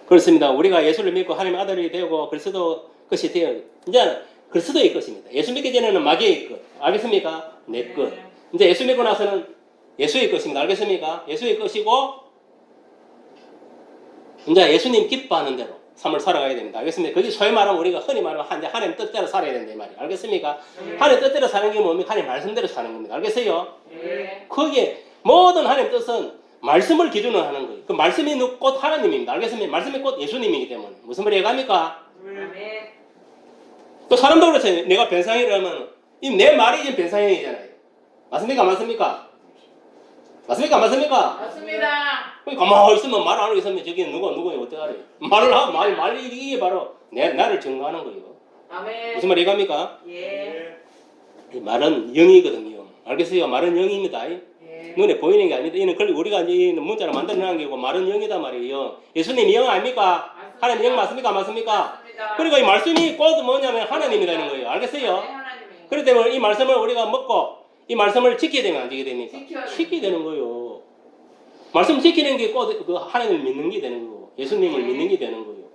그렇습니다. 우리가 예수를 믿고 하나님의 아들이 되고 그리스도 것이 되어, 이제 그리스도의 것입니다. 예수 믿기 전에는 마귀의 것. 알겠습니까? 내 것. 이제 예수 믿고 나서는 예수의 것입니다. 알겠습니까? 예수의 것이고, 이제 예수님 기뻐하는 대로 삶을 살아가야 됩니다. 알겠습니까? 그게 소위 말하면 우리가 흔히 말하면 하나님 뜻대로 살아야 된다 이 말이에요. 알겠습니까? 하나님 뜻대로 사는 게 뭡니까? 하나님 말씀대로 사는 겁니다. 알겠어요? 거기에 모든 하나님 뜻은 말씀을 기준으로 하는 거예요. 그 말씀이 꽃 하나님입니다. 알겠습니까? 말씀이 꽃 예수님이기 때문에. 무슨 말이 이해갑니까? 또 사람도 그렇잖아요. 내가 변상이라면 내 말이 지금 변상이잖아요. 맞습니까? 맞습니까? 맞습니까? 맞습니까? 맞습니다. 가만히 있으면 말 안 하고 있으면 저기 누구예요? 어떻게 알아요? 말을 하고 말이 이게 바로 나를 증거하는 거예요. 아멘. 무슨 말이 이해갑니까? 예. 이 말은 영이거든요. 알겠어요? 말은 영입니다. 예. 눈에 보이는 게 아닙니다. 이는 우리가 이 문자로 만들어낸 게고 말은 영이다 말이에요. 예수님이 영 아닙니까? 맞습니다. 하나님 영 맞습니까? 맞습니까? 맞습니다. 그러니까 이 말씀이 곧 뭐냐면 하나님이라는 거예요. 알겠어요? 네, 하나님입니다. 그렇기 때문에 이 말씀을 우리가 먹고 이 말씀을 지켜야 되면 안 지켜야 됩니까? 지켜야 되는 거예요. 말씀 지키는 게 꼭 그 하나님을 믿는 게 되는 거고 예수님을 믿는 게 되는 거예요.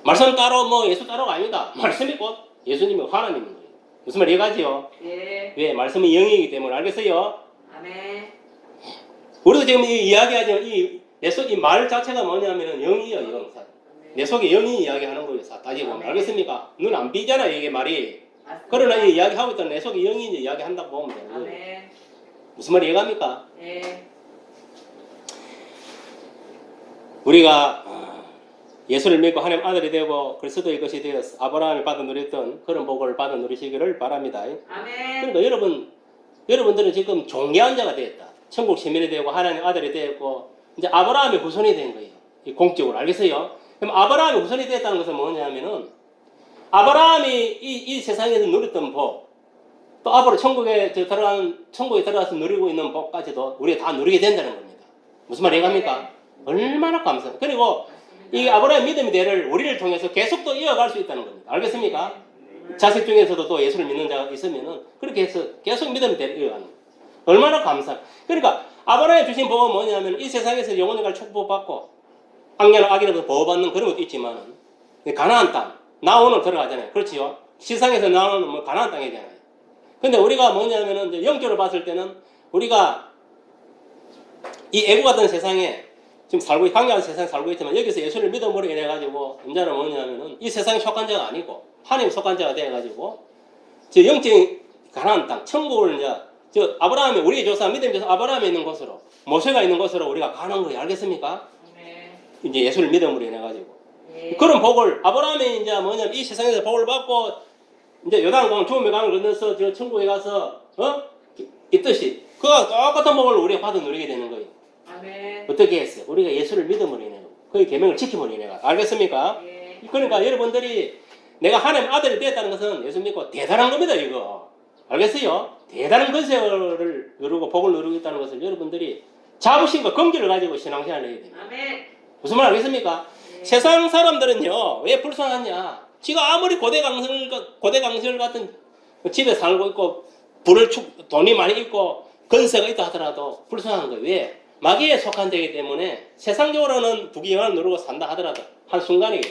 말씀 따로 뭐 예수 따로가 아니다. 말씀이 곧 예수님이 하나님인 거예요. 무슨 말 이해가지요? 예. 왜? 말씀이 영이기 때문에 알겠어요? 아멘. 우리도 지금 이야기하지만 이 말 자체가 뭐냐면은 영이요, 영. 내 속에 영이 이야기하는 거예요. 따지고 보면. 알겠습니까? 눈 안 비잖아, 이게 말이. 맞습니다. 그러나 이 이야기하고 있던 내 속에 영이 이제 이야기한다고 보면 되는 거예요. 아멘. 무슨 말이 이해갑니까? 예. 우리가 예수를 믿고 하나님 아들이 되고 그리스도의 것이 되어서 아브라함이 받아 누렸던 그런 복을 받아 누리시기를 바랍니다. 아멘. 그러니까 여러분들은 지금 존귀한 자가 되었다. 천국 시민이 되고 하나님 아들이 되었고 이제 아브라함의 후손이 된 거예요. 공적으로 알겠어요? 그럼 아브라함이 후손이 되었다는 것은 뭐냐면은 아브라함이 이 세상에서 누렸던 복, 또 앞으로 천국에 들어가서 누리고 있는 복까지도 우리가 다 누리게 된다는 겁니다. 무슨 말 이해갑니까? 얼마나 감사해요. 그리고 이 아브라함 믿음의 대를 우리를 통해서 계속 또 이어갈 수 있다는 겁니다. 알겠습니까? 자식 중에서도 또 예수를 믿는 자가 있으면은 그렇게 해서 계속 믿음의 대를 이어가는 거예요. 얼마나 감사. 그러니까 아브라함이 주신 복은 뭐냐면 이 세상에서 영원히 갈 축복받고 악녀나 악인으로부터 보호받는 그런 것도 있지만 가나안 땅, 나 오늘 들어가잖아요. 그렇지요? 세상에서 나오는 뭐 가나안 땅이잖아요. 근데 우리가 뭐냐면은 이제 영적으로 봤을 때는 우리가 이 애국 같은 세상에 지금 살고 황량한 세상에 살고 있지만 여기서 예수를 믿음으로 인해 가지고 이제는 뭐냐면은 이 세상에 속한 자가 아니고 하나님 속한 자가 되어 가지고 저 영적인 가나안 땅, 천국을 이제 저 아브라함이 우리의 조사 믿음의 조사 아브라함이 있는 곳으로 모세가 있는 곳으로 우리가 가는 거예요. 알겠습니까? 이제 예수를 믿음으로 인해 가지고 그런 복을 아브라함이 이제 뭐냐면 이 세상에서 복을 받고 이제 요단강 죽음의 강을 건너서 저 천국에 가서 있듯이 그와 똑같은 복을 우리가 받아 누리게 되는 거예요. 아멘. 어떻게 했어요? 우리가 예수를 믿음으로 인해 그의 계명을 지킴으로 인해 알겠습니까? 예. 그러니까 여러분들이 내가 하나님 아들이 되었다는 것은 예수 믿고 대단한 겁니다. 이거 알겠어요? 대단한 권세를 누르고 복을 누리고 있다는 것을 여러분들이 자부심과 긍지를 가지고 신앙생활을 해야 됩니다. 아멘. 무슨 말 알겠습니까? 예. 세상 사람들은요 왜 불쌍하냐? 지가 아무리 고대 강설 같은 집에 살고 있고 돈이 많이 있고 건세가 있다 하더라도 불쌍한 거예요. 왜? 마귀에 속한 자이기 때문에 세상적으로는 부귀영화를 누르고 산다 하더라도 한순간이에요.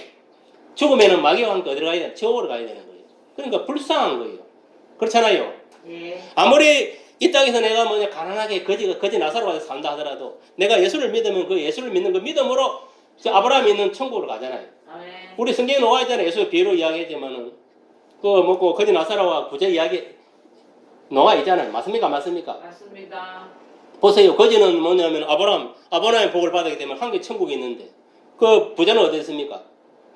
죽으면은 마귀와 함께 어디로 가야 되나? 지옥으로 가야 되는 거예요. 그러니까 불쌍한 거예요. 그렇잖아요. 예. 아무리 이 땅에서 내가 뭐냐 가난하게 거지 나사로 가서 산다 하더라도 내가 예수를 믿으면 그 예수를 믿는 그 믿음으로 아브라함이 있는 천국으로 가잖아요. 아멘. 우리 성경에 나와 있잖아요. 예수의 비유로 이야기했지만은 그거 먹고 거지 나사로와 구제 이야기 나와 있잖아요. 맞습니까? 맞습니까? 맞습니다. 보세요. 거지는 뭐냐면 아브라함의 복을 받았기 때문에 한국에 천국이 있는데 그 부자는 어디 있습니까?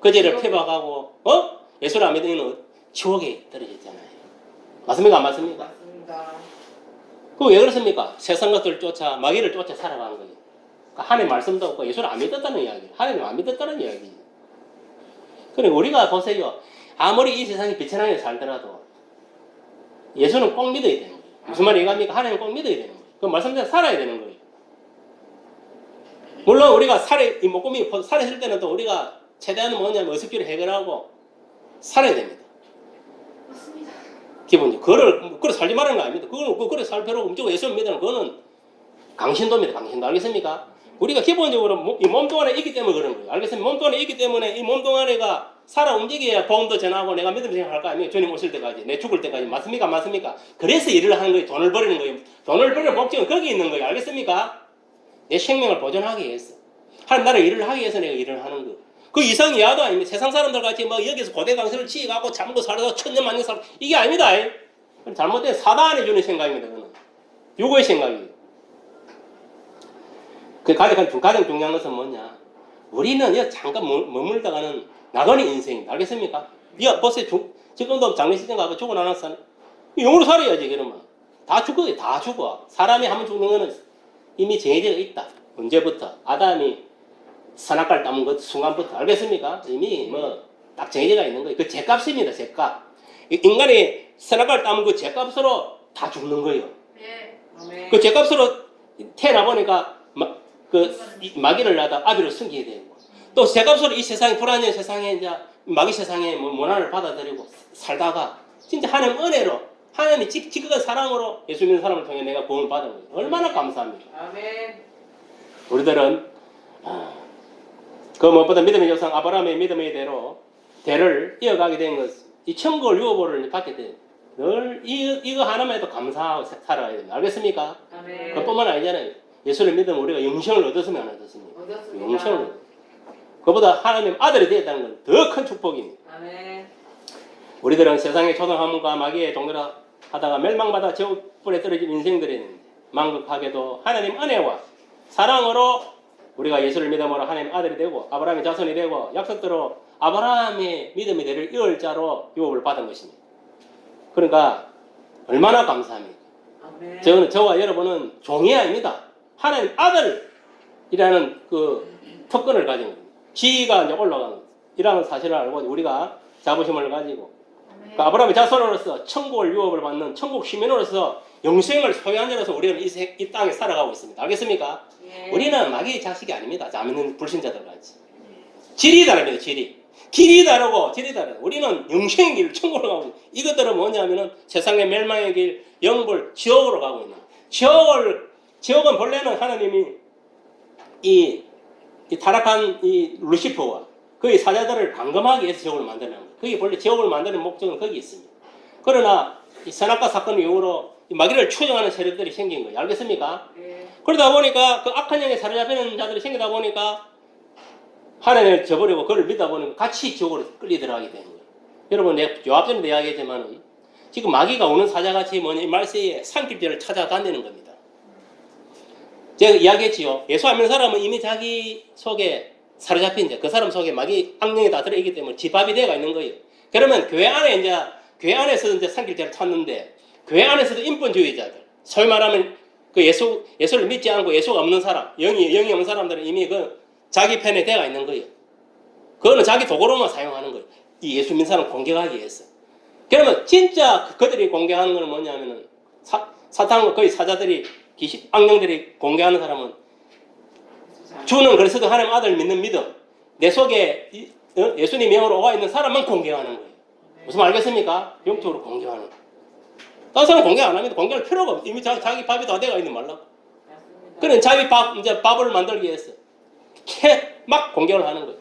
거지를 폐박하고 예수를 안 믿는 지옥에 떨어졌잖아요. 맞습니까? 안 맞습니까? 맞습니다. 그 왜 그렇습니까? 세상 것들을 쫓아 마귀를 쫓아 살아가는 거예요. 그러니까 하나님 말씀도 없고 예수를 안 믿었다는 이야기예요. 하나님 안 믿었다는 이야기예요. 그러니까 우리가 보세요. 아무리 이 세상이 비천하게 살더라도 예수는 꼭 믿어야 되는 거예요. 무슨 말이 이해갑니까? 하나님은 꼭 믿어야 되는 거예요. 그 말씀대로 살아야 되는 거예요. 물론 우리가 이 목구멍이 살아있을 때는 또 우리가 최대한 뭐냐면 어습기를 해결하고 살아야 됩니다. 맞습니다. 기본적으로 그걸 살지 말라는 거 아닙니다. 그걸 살 필요가 없고 예수를 믿으면 그거는 강신도입니다. 강신도. 알겠습니까? 우리가 기본적으로 이 몸뚱 안에 있기 때문에 그런 거예요. 알겠습니까? 몸뚱 안에 있기 때문에 이 몸뚱 안에가 살아 움직여야 복음도 전하고 내가 믿음 생활할 거 아니에요. 주님 오실 때까지, 내 죽을 때까지. 맞습니까? 맞습니까? 그래서 일을 하는 거예요. 돈을 버리는 거예요. 돈을 버리는 목적은 거기 있는 거예요. 알겠습니까? 내 생명을 보존하기 위해서. 하나님 나라의 일을 하기 위해서 내가 일을 하는 거예요. 그 이상 이하도 아닙니다. 세상 사람들 같이 뭐 여기서 고대 강설을 치고 잠고 살아서 천년 만년 살 이게 아닙니다. 잘못된 사단이 주는 생각입니다. 그는 유고의 생각이에요. 그 가장 중요한 것은 뭐냐? 우리는 잠깐 머물다가는 나가는 인생입니다. 알겠습니까? 보세요. 지금도 장례식장 가고 죽어 나눴어. 영으로 살아야지, 그러면. 다 죽어. 사람이 한번 죽는 거는 이미 정해져 있다. 언제부터? 아담이 선악과를 따먹은 그 순간부터. 알겠습니까? 이미 딱 정해져 있는 거예요. 그 죄값입니다, 죄값. 인간이 선악과를 따먹은 그 죄값으로 다 죽는 거예요. 예. 아멘. 그 죄값으로 태어나 보니까 마귀를 낳다 아비를 숨기게 되고 또 죄값으로 이 세상에 불안한 세상에 이제 마귀 세상에 문화를 받아들이고 살다가 진짜 하나님 은혜로 하나님이 지극한 사랑으로 예수 믿는 사람을 통해 내가 구원을 받은 거예요. 얼마나 감사합니까? 아멘. 우리들은 그 무엇보다 믿음의 조상 아브라함의 믿음의 대를 이어가게 된 것, 이 천국을 유업을 받게 된 늘 이거 하나만 해도 감사하고 살아가야 됩니다. 알겠습니까? 아멘. 그뿐만 아니잖아요. 예수를 믿으면 우리가 영생을 얻었으면 안 얻었습니까? 얻었습니다. 영생을 그보다 하나님 아들이 되었다는 건 더 큰 축복입니다. 아멘. 우리들은 세상의 초등학문과 마귀의 동료라 하다가 멸망받아 지옥불에 떨어진 인생들이 있는데 망극하게도 하나님 은혜와 사랑으로 우리가 예수를 믿음으로 하나님 아들이 되고 아브라함의 자손이 되고 약속대로 아브라함의 믿음의 대를 이을 자로 유업을 받은 것입니다. 그러니까 얼마나 감사합니까? 아멘. 저와 여러분은 종이 아닙니다. 하나님 아들이라는 그 특권을 가진 겁니다. 지위가 이제 올라가는 이라는 사실을 알고 우리가 자부심을 가지고 그 아브라함의 자손으로서 천국을 유업을 받는 천국 시민으로서 영생을 소유한 자로서 우리는 이 땅에 살아가고 있습니다. 알겠습니까? 예. 우리는 마귀의 자식이 아닙니다. 자, 믿는 불신자들 같이. 질이 다릅니다. 길이 다르고 질이 다르고 우리는 영생의 길, 천국으로 가고 있는 이것들은 뭐냐면은 세상의 멸망의 길, 영불, 지옥으로 가고 있는 지옥은 본래는 하나님이 이 타락한 이 루시퍼와 그의 사자들을 감금하기 위해서 지옥을 만드는 거예요. 그게 본래 지옥을 만드는 목적은 거기 있습니다. 그러나 이 선악과 사건 이후로 이 마귀를 추종하는 세력들이 생긴 거예요. 알겠습니까? 그러다 보니까 그 악한 영에 사로잡히는 자들이 생기다 보니까 하나님을 저버리고 그를 믿다 보니까 같이 지옥으로 끌려 들어가게 되는 거예요. 여러분, 내가 요압전에도 이야기했지만은 지금 마귀가 오는 사자같이 이 말세에 산길들을 찾아다니는 겁니다. 제가 이야기했지요. 예수 안 믿는 사람은 이미 자기 속에 사로잡힌 그 사람 속에 마귀 악령이 다 들어있기 때문에 집합이 되어 있는 거예요. 그러면 교회 안에서 이제 산길들을 찾는데 교회 안에서도 인본주의자들, 소위 말하면 그 예수를 믿지 않고 예수가 없는 사람, 영이 없는 사람들은 이미 그 자기 편에 되어 있는 거예요. 그거는 자기 도구로만 사용하는 거예요. 이 예수 믿는 사람 공격하기 위해서. 그러면 진짜 그들이 공격하는 건 뭐냐면은 사탄과 거의 사자들이 악령들이 공격하는 사람은 주는 그리스도 하나님 아들 믿는 믿음, 내 속에 예수님 영으로 오가 있는 사람만 공격하는 거예요. 무슨 말 알겠습니까? 영적으로 공격하는 거예요. 다른 사람 공격 안 합니다. 공격할 필요가 없어요. 이미 자기 밥이 다 되어 있는 말라고. 그는 자기 밥을 만들기 위해서 막 공격을 하는 거예요.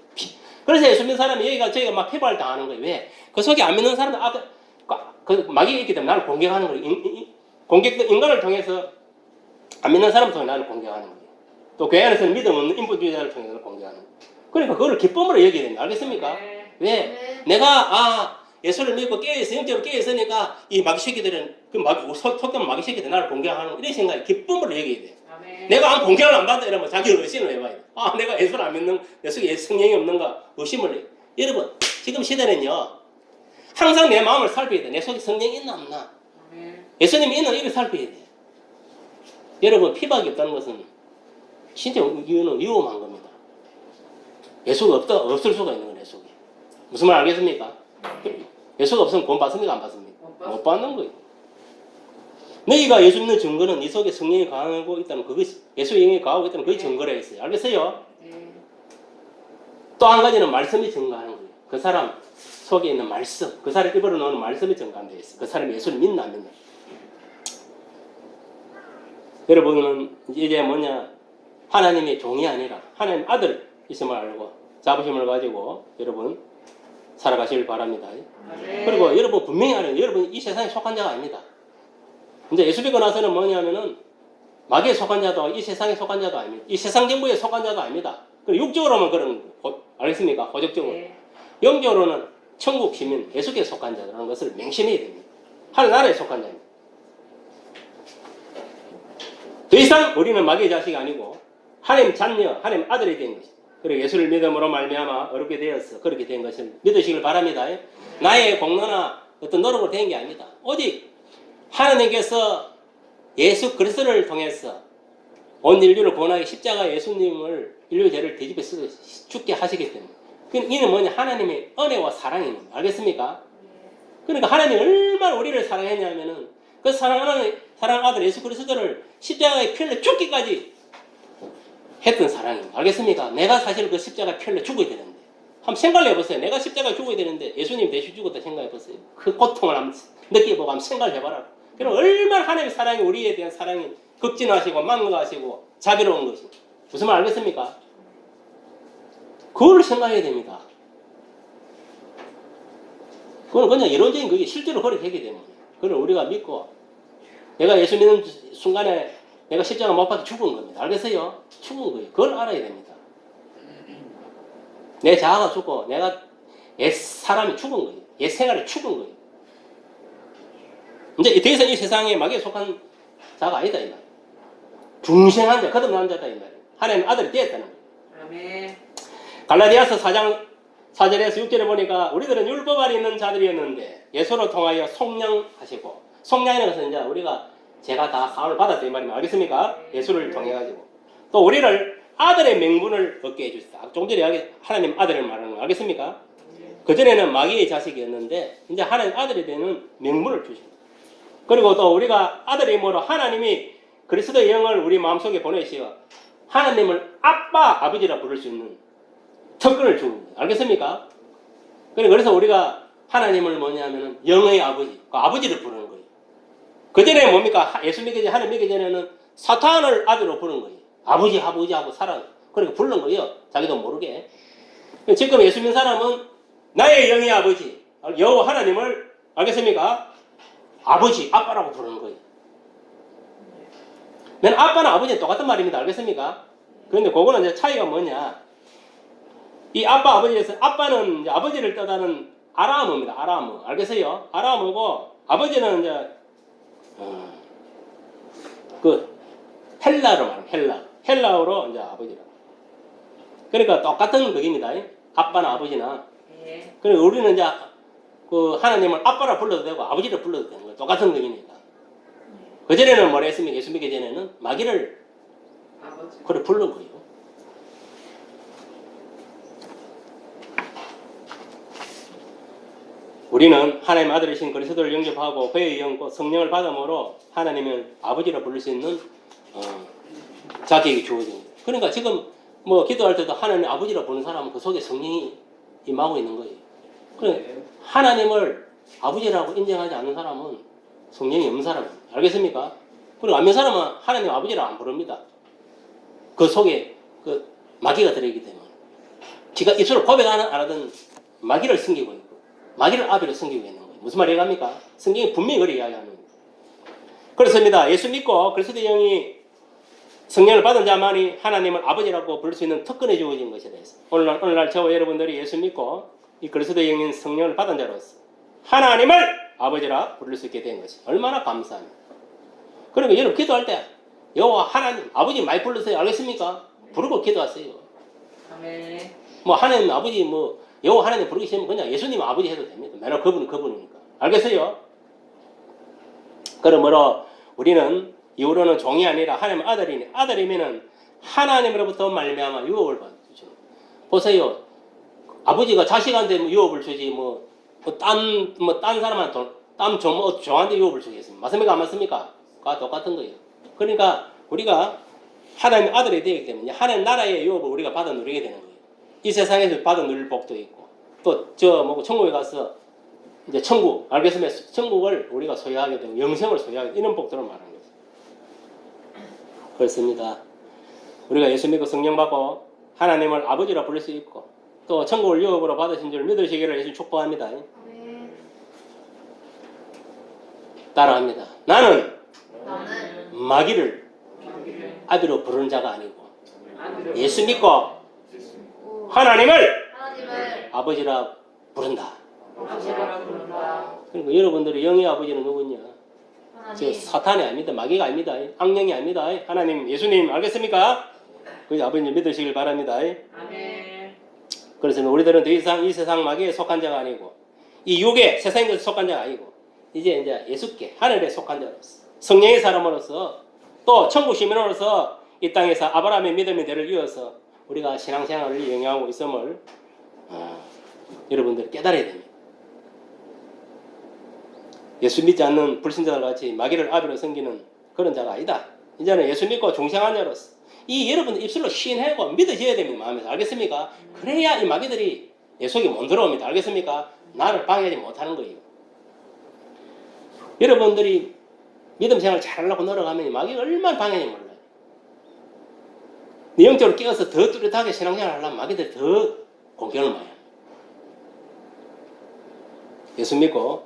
그래서 예수 믿는 사람이 저희가 막 피벌 당하는 거예요. 왜? 그 속에 안 믿는 사람들 그 마귀가 있기 때문에 나를 공격하는 거예요. 인간을 통해서 안 믿는 사람을 통해 나를 공격하는 거예요. 또 교회 안에서는 믿음 없는 인본주의자를 통해서 공격하는 거예요. 그러니까 그걸 기쁨으로 여기게 됩니다. 알겠습니까? 왜? 내가 예수를 믿고 영적으로 깨어있으니까 이 마귀 새끼들은 속된 마귀 새끼들 나를 공격하는 거 이런 생각이 기쁨으로 여기게 돼요. 내가 공격을 안 받다 이러면 자기 의심을 해봐야 돼. 내가 예수를 안 믿는, 내 속에 성령이 없는가 의심을 해요. 여러분, 지금 시대는요, 항상 내 마음을 살펴야 돼. 내 속에 성령이 있나 없나. 예수님이 있나 이걸 살펴야 돼. 여러분, 피박이 없다는 것은 진짜 이유는 위험한 겁니다. 예수가 없을 수가 있는 거예요, 내 속에. 무슨 말 알겠습니까? 예수가 없으면 구원 받습니까? 안 받습니까? 못 받는 거예요. 너희가 예수 믿는 증거는 네 속에 성령이 강하고 있다는 그것이 예수의 영이 강하고 있다는 그게 증거라 했어요. 알겠어요? 또 한 가지는 말씀이 증거하는 거예요. 그 사람 속에 있는 말씀, 그 사람 입으로 나오는 말씀이 증거한다 했어요. 그 사람이 예수를 믿나 안 믿나. 여러분은 이제 뭐냐, 하나님의 종이 아니라 하나님 아들 있음을 알고 자부심을 가지고 여러분 살아가시길 바랍니다. 그리고 여러분 분명히 알아요. 여러분 이 세상에 속한 자가 아닙니다. 이제 예수 믿고 나서는 뭐냐면은 마귀에 속한 자도 이 세상에 속한 자도 아닙니다. 이 세상 정부에 속한 자도 아닙니다. 그리고 육적으로만 그런 알겠습니까? 호적적으로. 영적으로는 천국 시민, 예수께 속한 자라는 것을 명심해야 됩니다. 하늘나라에 속한 자입니다. 더 이상 우리는 마귀의 자식이 아니고 하나님 자녀, 하나님 아들이 된 것입니다. 그리고 예수를 믿음으로 말미암아 어렵게 되어서 그렇게 된 것을 믿으시길 바랍니다. 나의 공로나 어떤 노력으로 된 게 아닙니다. 오직 하나님께서 예수 그리스도를 통해서 온 인류를 구원하기 십자가 예수님을 인류 죄를 뒤집어 쓰고 죽게 하시기 때문에 이는 뭐냐, 하나님의 은혜와 사랑입니다. 알겠습니까? 그러니까 하나님이 얼마나 우리를 사랑했냐면은 그 사랑하는 아들 예수 그리스도를 십자가에 피 흘려 죽기까지 했던 사랑입니다. 알겠습니까? 내가 사실 그 십자가에 피 흘려 죽어야 되는데 한번 생각을 해보세요. 내가 십자가에 죽어야 되는데 예수님 대신 죽었다 생각해보세요. 그 고통을 한번 느껴보고 한번 생각을 해봐라. 그럼 얼마나 하나님의 사랑이 우리에 대한 사랑이 극진하시고 만능하시고 자비로운 것이 무슨 말 알겠습니까? 그걸 생각해야 됩니다. 그건 그냥 이론적인 그게 실제로 그렇게 되기 때문에 그걸 우리가 믿고 내가 예수 믿는 순간에 내가 십자가 못 받아 죽은 겁니다. 알겠어요? 죽은 거예요. 그걸 알아야 됩니다. 내 자아가 죽고 내가 옛 사람이 죽은 거예요. 옛 생활이 죽은 거예요. 이제 더 이상 이 세상에 마귀에 속한 자가 아니다 이 말이에요. 중생한 자, 거듭난 자다 이 말이에요. 하나님 아들이 되었다는 거예요. 아멘. 갈라디아서 4장 4절에서 6절에 보니까 우리들은 율법 아래 있는 자들이었는데 예수로 통하여 속량하시고, 속량이라는 것은 이제 우리가 제가 다 사함을 받았다 이 말이면 알겠습니까? 예수를 통해 가지고 또 우리를 아들의 명분을 얻게 해주셨다. 조금 전에 이야기 하나님 아들을 말하는 거 알겠습니까? 그전에는 마귀의 자식이었는데 이제 하나님 아들이 되는 명분을 주십니다. 그리고 또 우리가 아들의 힘으로 하나님이 그리스도의 영을 우리 마음속에 보내시어 하나님을 아빠, 아버지라 부를 수 있는 특권을 주는 거예요. 알겠습니까? 그래서 우리가 하나님을 뭐냐면은 영의 아버지, 그 아버지를 부르는 거예요. 그 전에 뭡니까? 예수 믿기 전에, 하나님 믿기 전에는 사탄을 아들로 부른 거예요. 아버지 하고 살아. 그러니까 부른 거예요. 자기도 모르게. 지금 예수 믿는 사람은 나의 영의 아버지, 여호와 하나님을 알겠습니까? 아버지, 아빠라고 부르는 거예요. 맨 아빠나 아버지는 똑같은 말입니다. 알겠습니까? 그런데 그거는 이제 차이가 뭐냐? 이 아빠, 아버지에서 아빠는 이제 아버지를 뜻하는 아람어입니다. 아람어. 알겠어요? 아람어고 아버지는 이제 그 헬라로 말합니다. 헬라어로 이제 아버지라. 그러니까 똑같은 그입니다. 아빠나 아버지나. 네. 그러니까 우리는 이제 그 하나님을 아빠라 불러도 되고 아버지를 불러도 되는 거예요. 똑같은 그이니까. 그 전에는 뭐라 했습니까? 예수 믿기 전에는 마귀를 아버지. 그래 부른 거예요. 우리는 하나님 아들이신 그리스도를 영접하고 그의 영, 성령을 받음으로 하나님을 아버지라 부를 수 있는 자격이 주어집니다. 그러니까 지금 뭐 기도할 때도 하나님 아버지라 부르는 사람은 그 속에 성령이 임하고 있는 거예요. 그래 하나님을 아버지라고 인정하지 않는 사람은 성령이 없는 사람입니다. 알겠습니까? 그리고 안 믿는 사람은 하나님 아버지라 안 부릅니다. 그 속에 그 마귀가 들어있기 때문에 지가 입술로 고백 안 하던 마귀를 숨기고 있고 마귀를 아비로 숨기고 있는 거예요. 무슨 말이 갑니까? 성경이 분명히 그렇게 이야기하는 거예요. 그렇습니다. 예수 믿고 그리스도의 영이 성령을 받은 자만이 하나님을 아버지라고 부를 수 있는 특권이 주어진 것에 대해서 오늘날 저와 여러분들이 예수 믿고 이 그리스도의 영인 성령을 받은 자로서 하나님을 아버지라 부를 수 있게 된 것이 얼마나 감사합니다. 그러니까 여러분 기도할 때 여호와 하나님 아버지 많이 불러서요. 알겠습니까? 부르고 기도하세요. 아멘. 뭐 하나님 아버지 뭐 여호와 하나님 부르기 싫으면 그냥 예수님 아버지 해도 됩니다. 맨날 그분은 그분이니까. 알겠어요? 그러므로 우리는 이후로는 종이 아니라 하나님 아들이니 아들이면은 하나님으로부터 말미암아 유업을 받죠. 보세요. 아버지가 자식한테 뭐 유업을 주지 딴 사람한테 땀 종한테 유업을 주겠습니다. 맞습니까? 안 맞습니까? 그와 똑같은 거예요. 그러니까 우리가 하나님 아들이 되기 때문에 하나님 나라의 유업을 우리가 받아 누리게 되는 거예요. 이 세상에서 받아 누릴 복도 있고 또 천국에 가서 이제 천국 알겠습니까? 천국을 우리가 소유하게 되고 영생을 소유하게 되고 이런 복들을 말하는 거죠. 그렇습니다. 우리가 예수 믿고 성령 받고 하나님을 아버지라 부를 수 있고 또 천국을 유업으로 받으신 줄 믿으시기를 예수 축복합니다. 따라합니다. 나는 마귀를 아비로 부르는 자가 아니고 예수 믿고 하나님을 아버지라 부른다. 그리고 여러분들의 영의 아버지는 누구냐? 저 사탄이 아닙니다. 마귀가 아닙니다. 악령이 아닙니다. 하나님, 예수님 알겠습니까? 그 아버님 믿으시길 바랍니다. 아멘. 그래서 우리들은 더 이상 이 세상 마귀에 속한 자가 아니고 이 육에 세상에 것에 속한 자가 아니고 이제 예수께 하늘에 속한 자로서 성령의 사람으로서 또 천국 시민으로서 이 땅에서 아브라함의 믿음의 대를 이어서 우리가 신앙생활을 영위하고 있음을 여러분들이 깨달아야 됩니다. 예수 믿지 않는 불신자들 같이 마귀를 아비로 섬기는 그런 자가 아니다. 이제는 예수 믿고 종생한 자로서 이 여러분들 입술로 시인하고 믿어져야 됩니다. 마음에서. 알겠습니까? 그래야 이 마귀들이 내 속에 못 들어옵니다. 알겠습니까? 나를 방해하지 못하는 거예요. 여러분들이 믿음 생활 잘하려고 노력하면 마귀가 얼마나 방해하는지 몰라요. 네 영적으로 깨어서 더 뚜렷하게 신앙생활 하려면 마귀들이 더 공격을 많이 합니다. 예수 믿고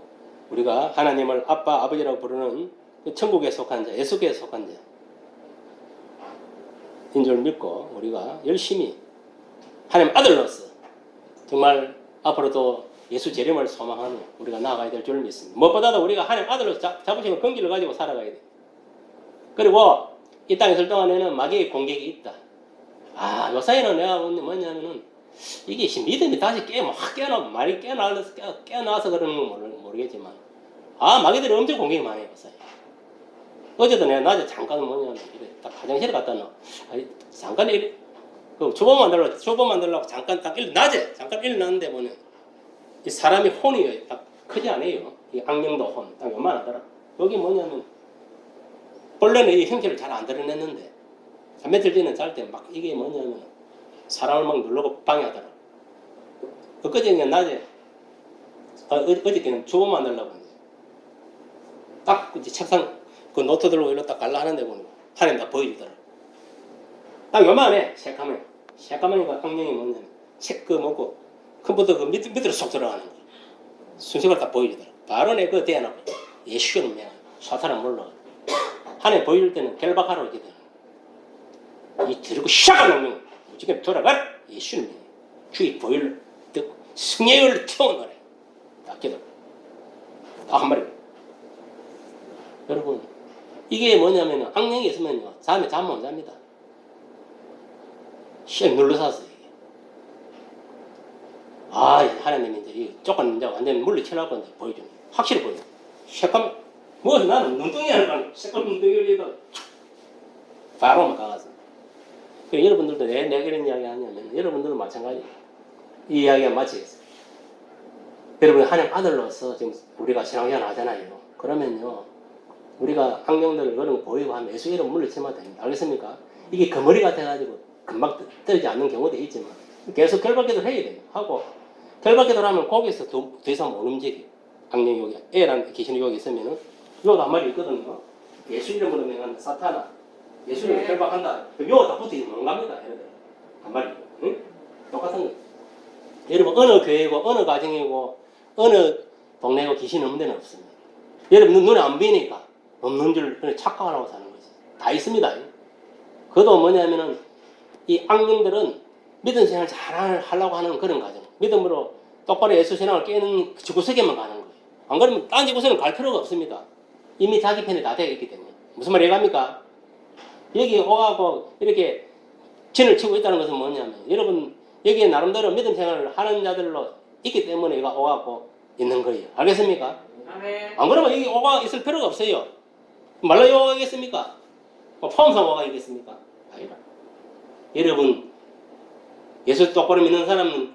우리가 하나님을 아빠, 아버지라고 부르는 천국에 속한 자, 예수께 속한 자 인 줄 믿고 우리가 열심히 하나님 아들로서 정말 앞으로도 예수 재림을 소망하는 우리가 나아가야 될 줄 믿습니다. 무엇보다도 우리가 하나님 아들로서 자부심과 긍지를 가지고 살아가야 돼요. 그리고 이 땅에 있을 동안에는 마귀의 공격이 있다. 요사이는 내가 뭐냐면은 이게 믿음이 다시 많이 깨어나서 그러는 건 모르겠지만 마귀들이 엄청 공격이 많이 해요. 어제도 내가 낮에 잠깐 뭐냐면 딱 화장실에 갔다 나. 잠깐 주보 만들려고 잠깐 낮에 잠깐 일어났는데 보면 이 사람이 혼이 딱 크지 않아요. 이 악령도 혼 딱 요만하더라. 여기 뭐냐면 본래는 이 형체를 잘 안 드러냈는데 담배 들지는 잘 때 막 이게 뭐냐면 사람을 막 누르고 방해하더라. 엊그제 낮에 어저께는 주보 만들려고 했는데 딱 이제 책상 그 노트 들고 이렇게 딱 갈라 하는데 보니까 하나님 다 보여주더라. 딱 요만해 새까마니까 악령이 뭐냐면 책 그 먹고 컴퓨터 그 밑으로 쏙 들어가는 거야. 순서가 딱 보여주더라. 바로 내 그거 대놓고 예수는 명 사탄은 몰라. 하나님 보여줄 때는 결박하러 오게 되는 이 들고 시작하는 명 무지개 돌아가 예수는 명 주의 보혈로 듣고 승예율로 태워넣으래. 딱 기도 딱 한 마리. 여러분 이게 뭐냐면 악령이 있으면요 잠에 잠 못 잡니다. 씩 눌러서 이게 하나님이 이제 조금 이제 완전 물리치려고 이제 보여주는 확실히 보여. 색감 뭐 나는 눈덩이 하니까 색감 눈덩이를 바로만 가가서. 그러니까 여러분들도 내가 이런 이야기 하냐면 여러분들도 마찬가지. 이 이야기가 마치겠어요. 여러분 하나님 아들로서 지금 우리가 신앙생활 하잖아요. 그러면요 우리가 악령들을 그런 거 보이고 하면 예수 이름 물리치면 됩니다. 알겠습니까? 이게 거머리 같아가지고 금방 떨지 않는 경우도 있지만 계속 결박기도를 해야 돼요. 하고 결박기도를 하면 거기서 더 이상 못 움직여. 악령이 여기 애라는 귀신이 여기 있으면은 요도 한 마리 있거든요. 예수 이름으로 명한 사탄아 예수 이름으로 결박한다. 요거 다 붙어 못 갑니다. 얘네들 한 마리. 응? 똑같은 거. 여러분 어느 교회고 어느 가정이고 어느 동네고 귀신 없는 데는 없습니다. 여러분 눈에 안 보이니까 없는 줄 착각하라고 사는 거지. 다 있습니다. 그것도 뭐냐면은 이 악령들은 믿음 생활을 잘 하려고 하는 그런 과정. 믿음으로 똑바로 예수 신앙을 깨는 지구세계만 가는 거예요. 안 그러면 딴 지구세계는 갈 필요가 없습니다. 이미 자기 편이 다 되어 있기 때문에. 무슨 말 이해갑니까? 여기 오가고 이렇게 진을 치고 있다는 것은 뭐냐면 여러분 여기에 나름대로 믿음 생활을 하는 자들로 있기 때문에 얘가 오가고 있는 거예요. 알겠습니까? 아멘. 안 그러면 여기 오가 있을 필요가 없어요. 말라요 오가겠습니까? 포함상 오가겠습니까? 아니다. 여러분 예수 똑바로 믿는 사람은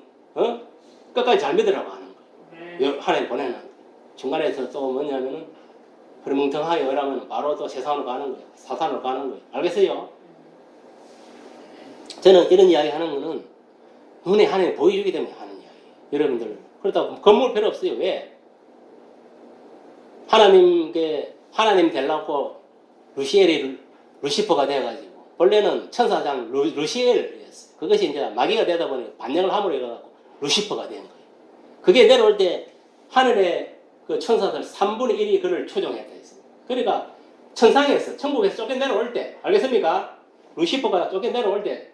끝까지 잘 믿으라고 하는 거예요. 하나님 보내는 거예요. 중간에서 또 뭐냐면은 흐름뭉텅하게 어라면 바로 또 세상으로 가는 거예요. 사탄으로 가는 거예요. 알겠어요? 저는 이런 이야기 하는 거는 눈에 하나님 보여주기 때문에 하는 이야기예요. 여러분들 그렇다고 건물 필요 없어요. 왜? 하나님 되려고 루시퍼가 되어가지고 원래는 천사장 루시엘이었어요. 그것이 이제 마귀가 되다 보니 반역을 함으로 해가지고 루시퍼가 된 거예요. 그게 내려올 때 하늘의 그 천사들 3분의 1이 그를 초종했다 했습니다. 그러니까 천상에서 천국에서 쫓겨 내려올 때 알겠습니까? 루시퍼가 쫓겨 내려올 때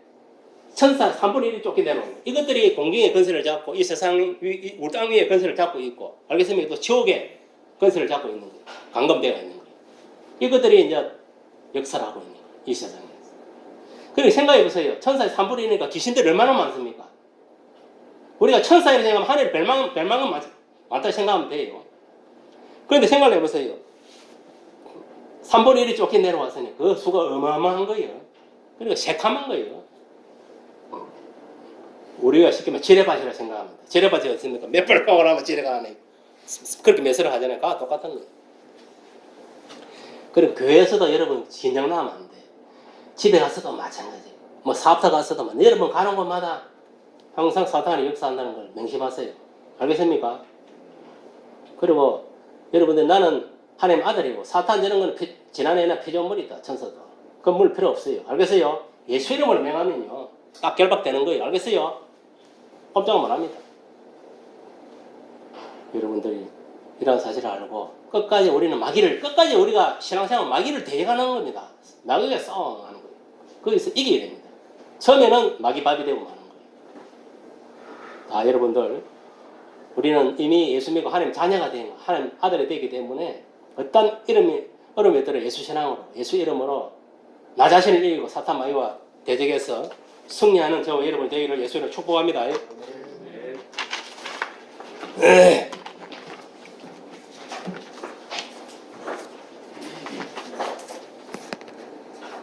천사 3분의 1이 쫓겨 내려옵니다. 이것들이 공중의 건설을 잡고 이 세상 우리 땅 위의 건설을 잡고 있고 알겠습니까? 또 지옥의 건설을 잡고 있는 거예요. 강검대가 있는 거예요. 이것들이 이제 역사를 하고 있는 거예요. 이 세상에서. 그러니까 생각해 보세요. 천사의 3분의 1이니까 귀신들이 얼마나 많습니까? 우리가 천사를 생각하면 하늘에 별망은 많다고 생각하면 돼요. 그런데 생각해 보세요. 3분의 1이 쫓겨 내려왔으니 그 수가 어마어마한 거예요. 그러니까 새카만 거예요. 우리가 쉽게 말하면 지뢰밭이라 생각합니다. 지뢰밭이 어떻습니까? 몇 발 까고 나면 지뢰가 안에 그렇게 매설을 하잖아요. 그거 똑같은 거예요. 그리고 교회에서도 여러분 긴장 나면 안 돼. 집에 가서도 마찬가지예요. 뭐 사업터 가서도 여러분 가는 곳마다 항상 사탄이 역사한다는 걸 명심하세요. 알겠습니까? 그리고 여러분들 나는 하나님 아들이고 사탄 되는 건 지난해나 피조물이다. 천사도. 그 물 필요 없어요. 알겠어요? 예수 이름으로 명하면요. 딱 결박되는 거예요. 알겠어요? 꼼짝 못 합니다. 여러분들이 이런 사실을 알고 끝까지 우리가 신앙생활 마귀를 대적하는 겁니다. 마귀가 싸워하는 거예요. 거기서 이겨야 됩니다. 처음에는 마귀 밥이 되고 마는 거예요. 여러분들 우리는 이미 예수 믿고 하나님 자녀가 된 하나님 아들이 되기 때문에 어떤 어려움이 들어 예수 신앙으로 예수 이름으로 나 자신을 이기고 사탄 마귀와 대적해서 승리하는 저와 여러분 되기를 예수 이름으로 축복합니다. 네.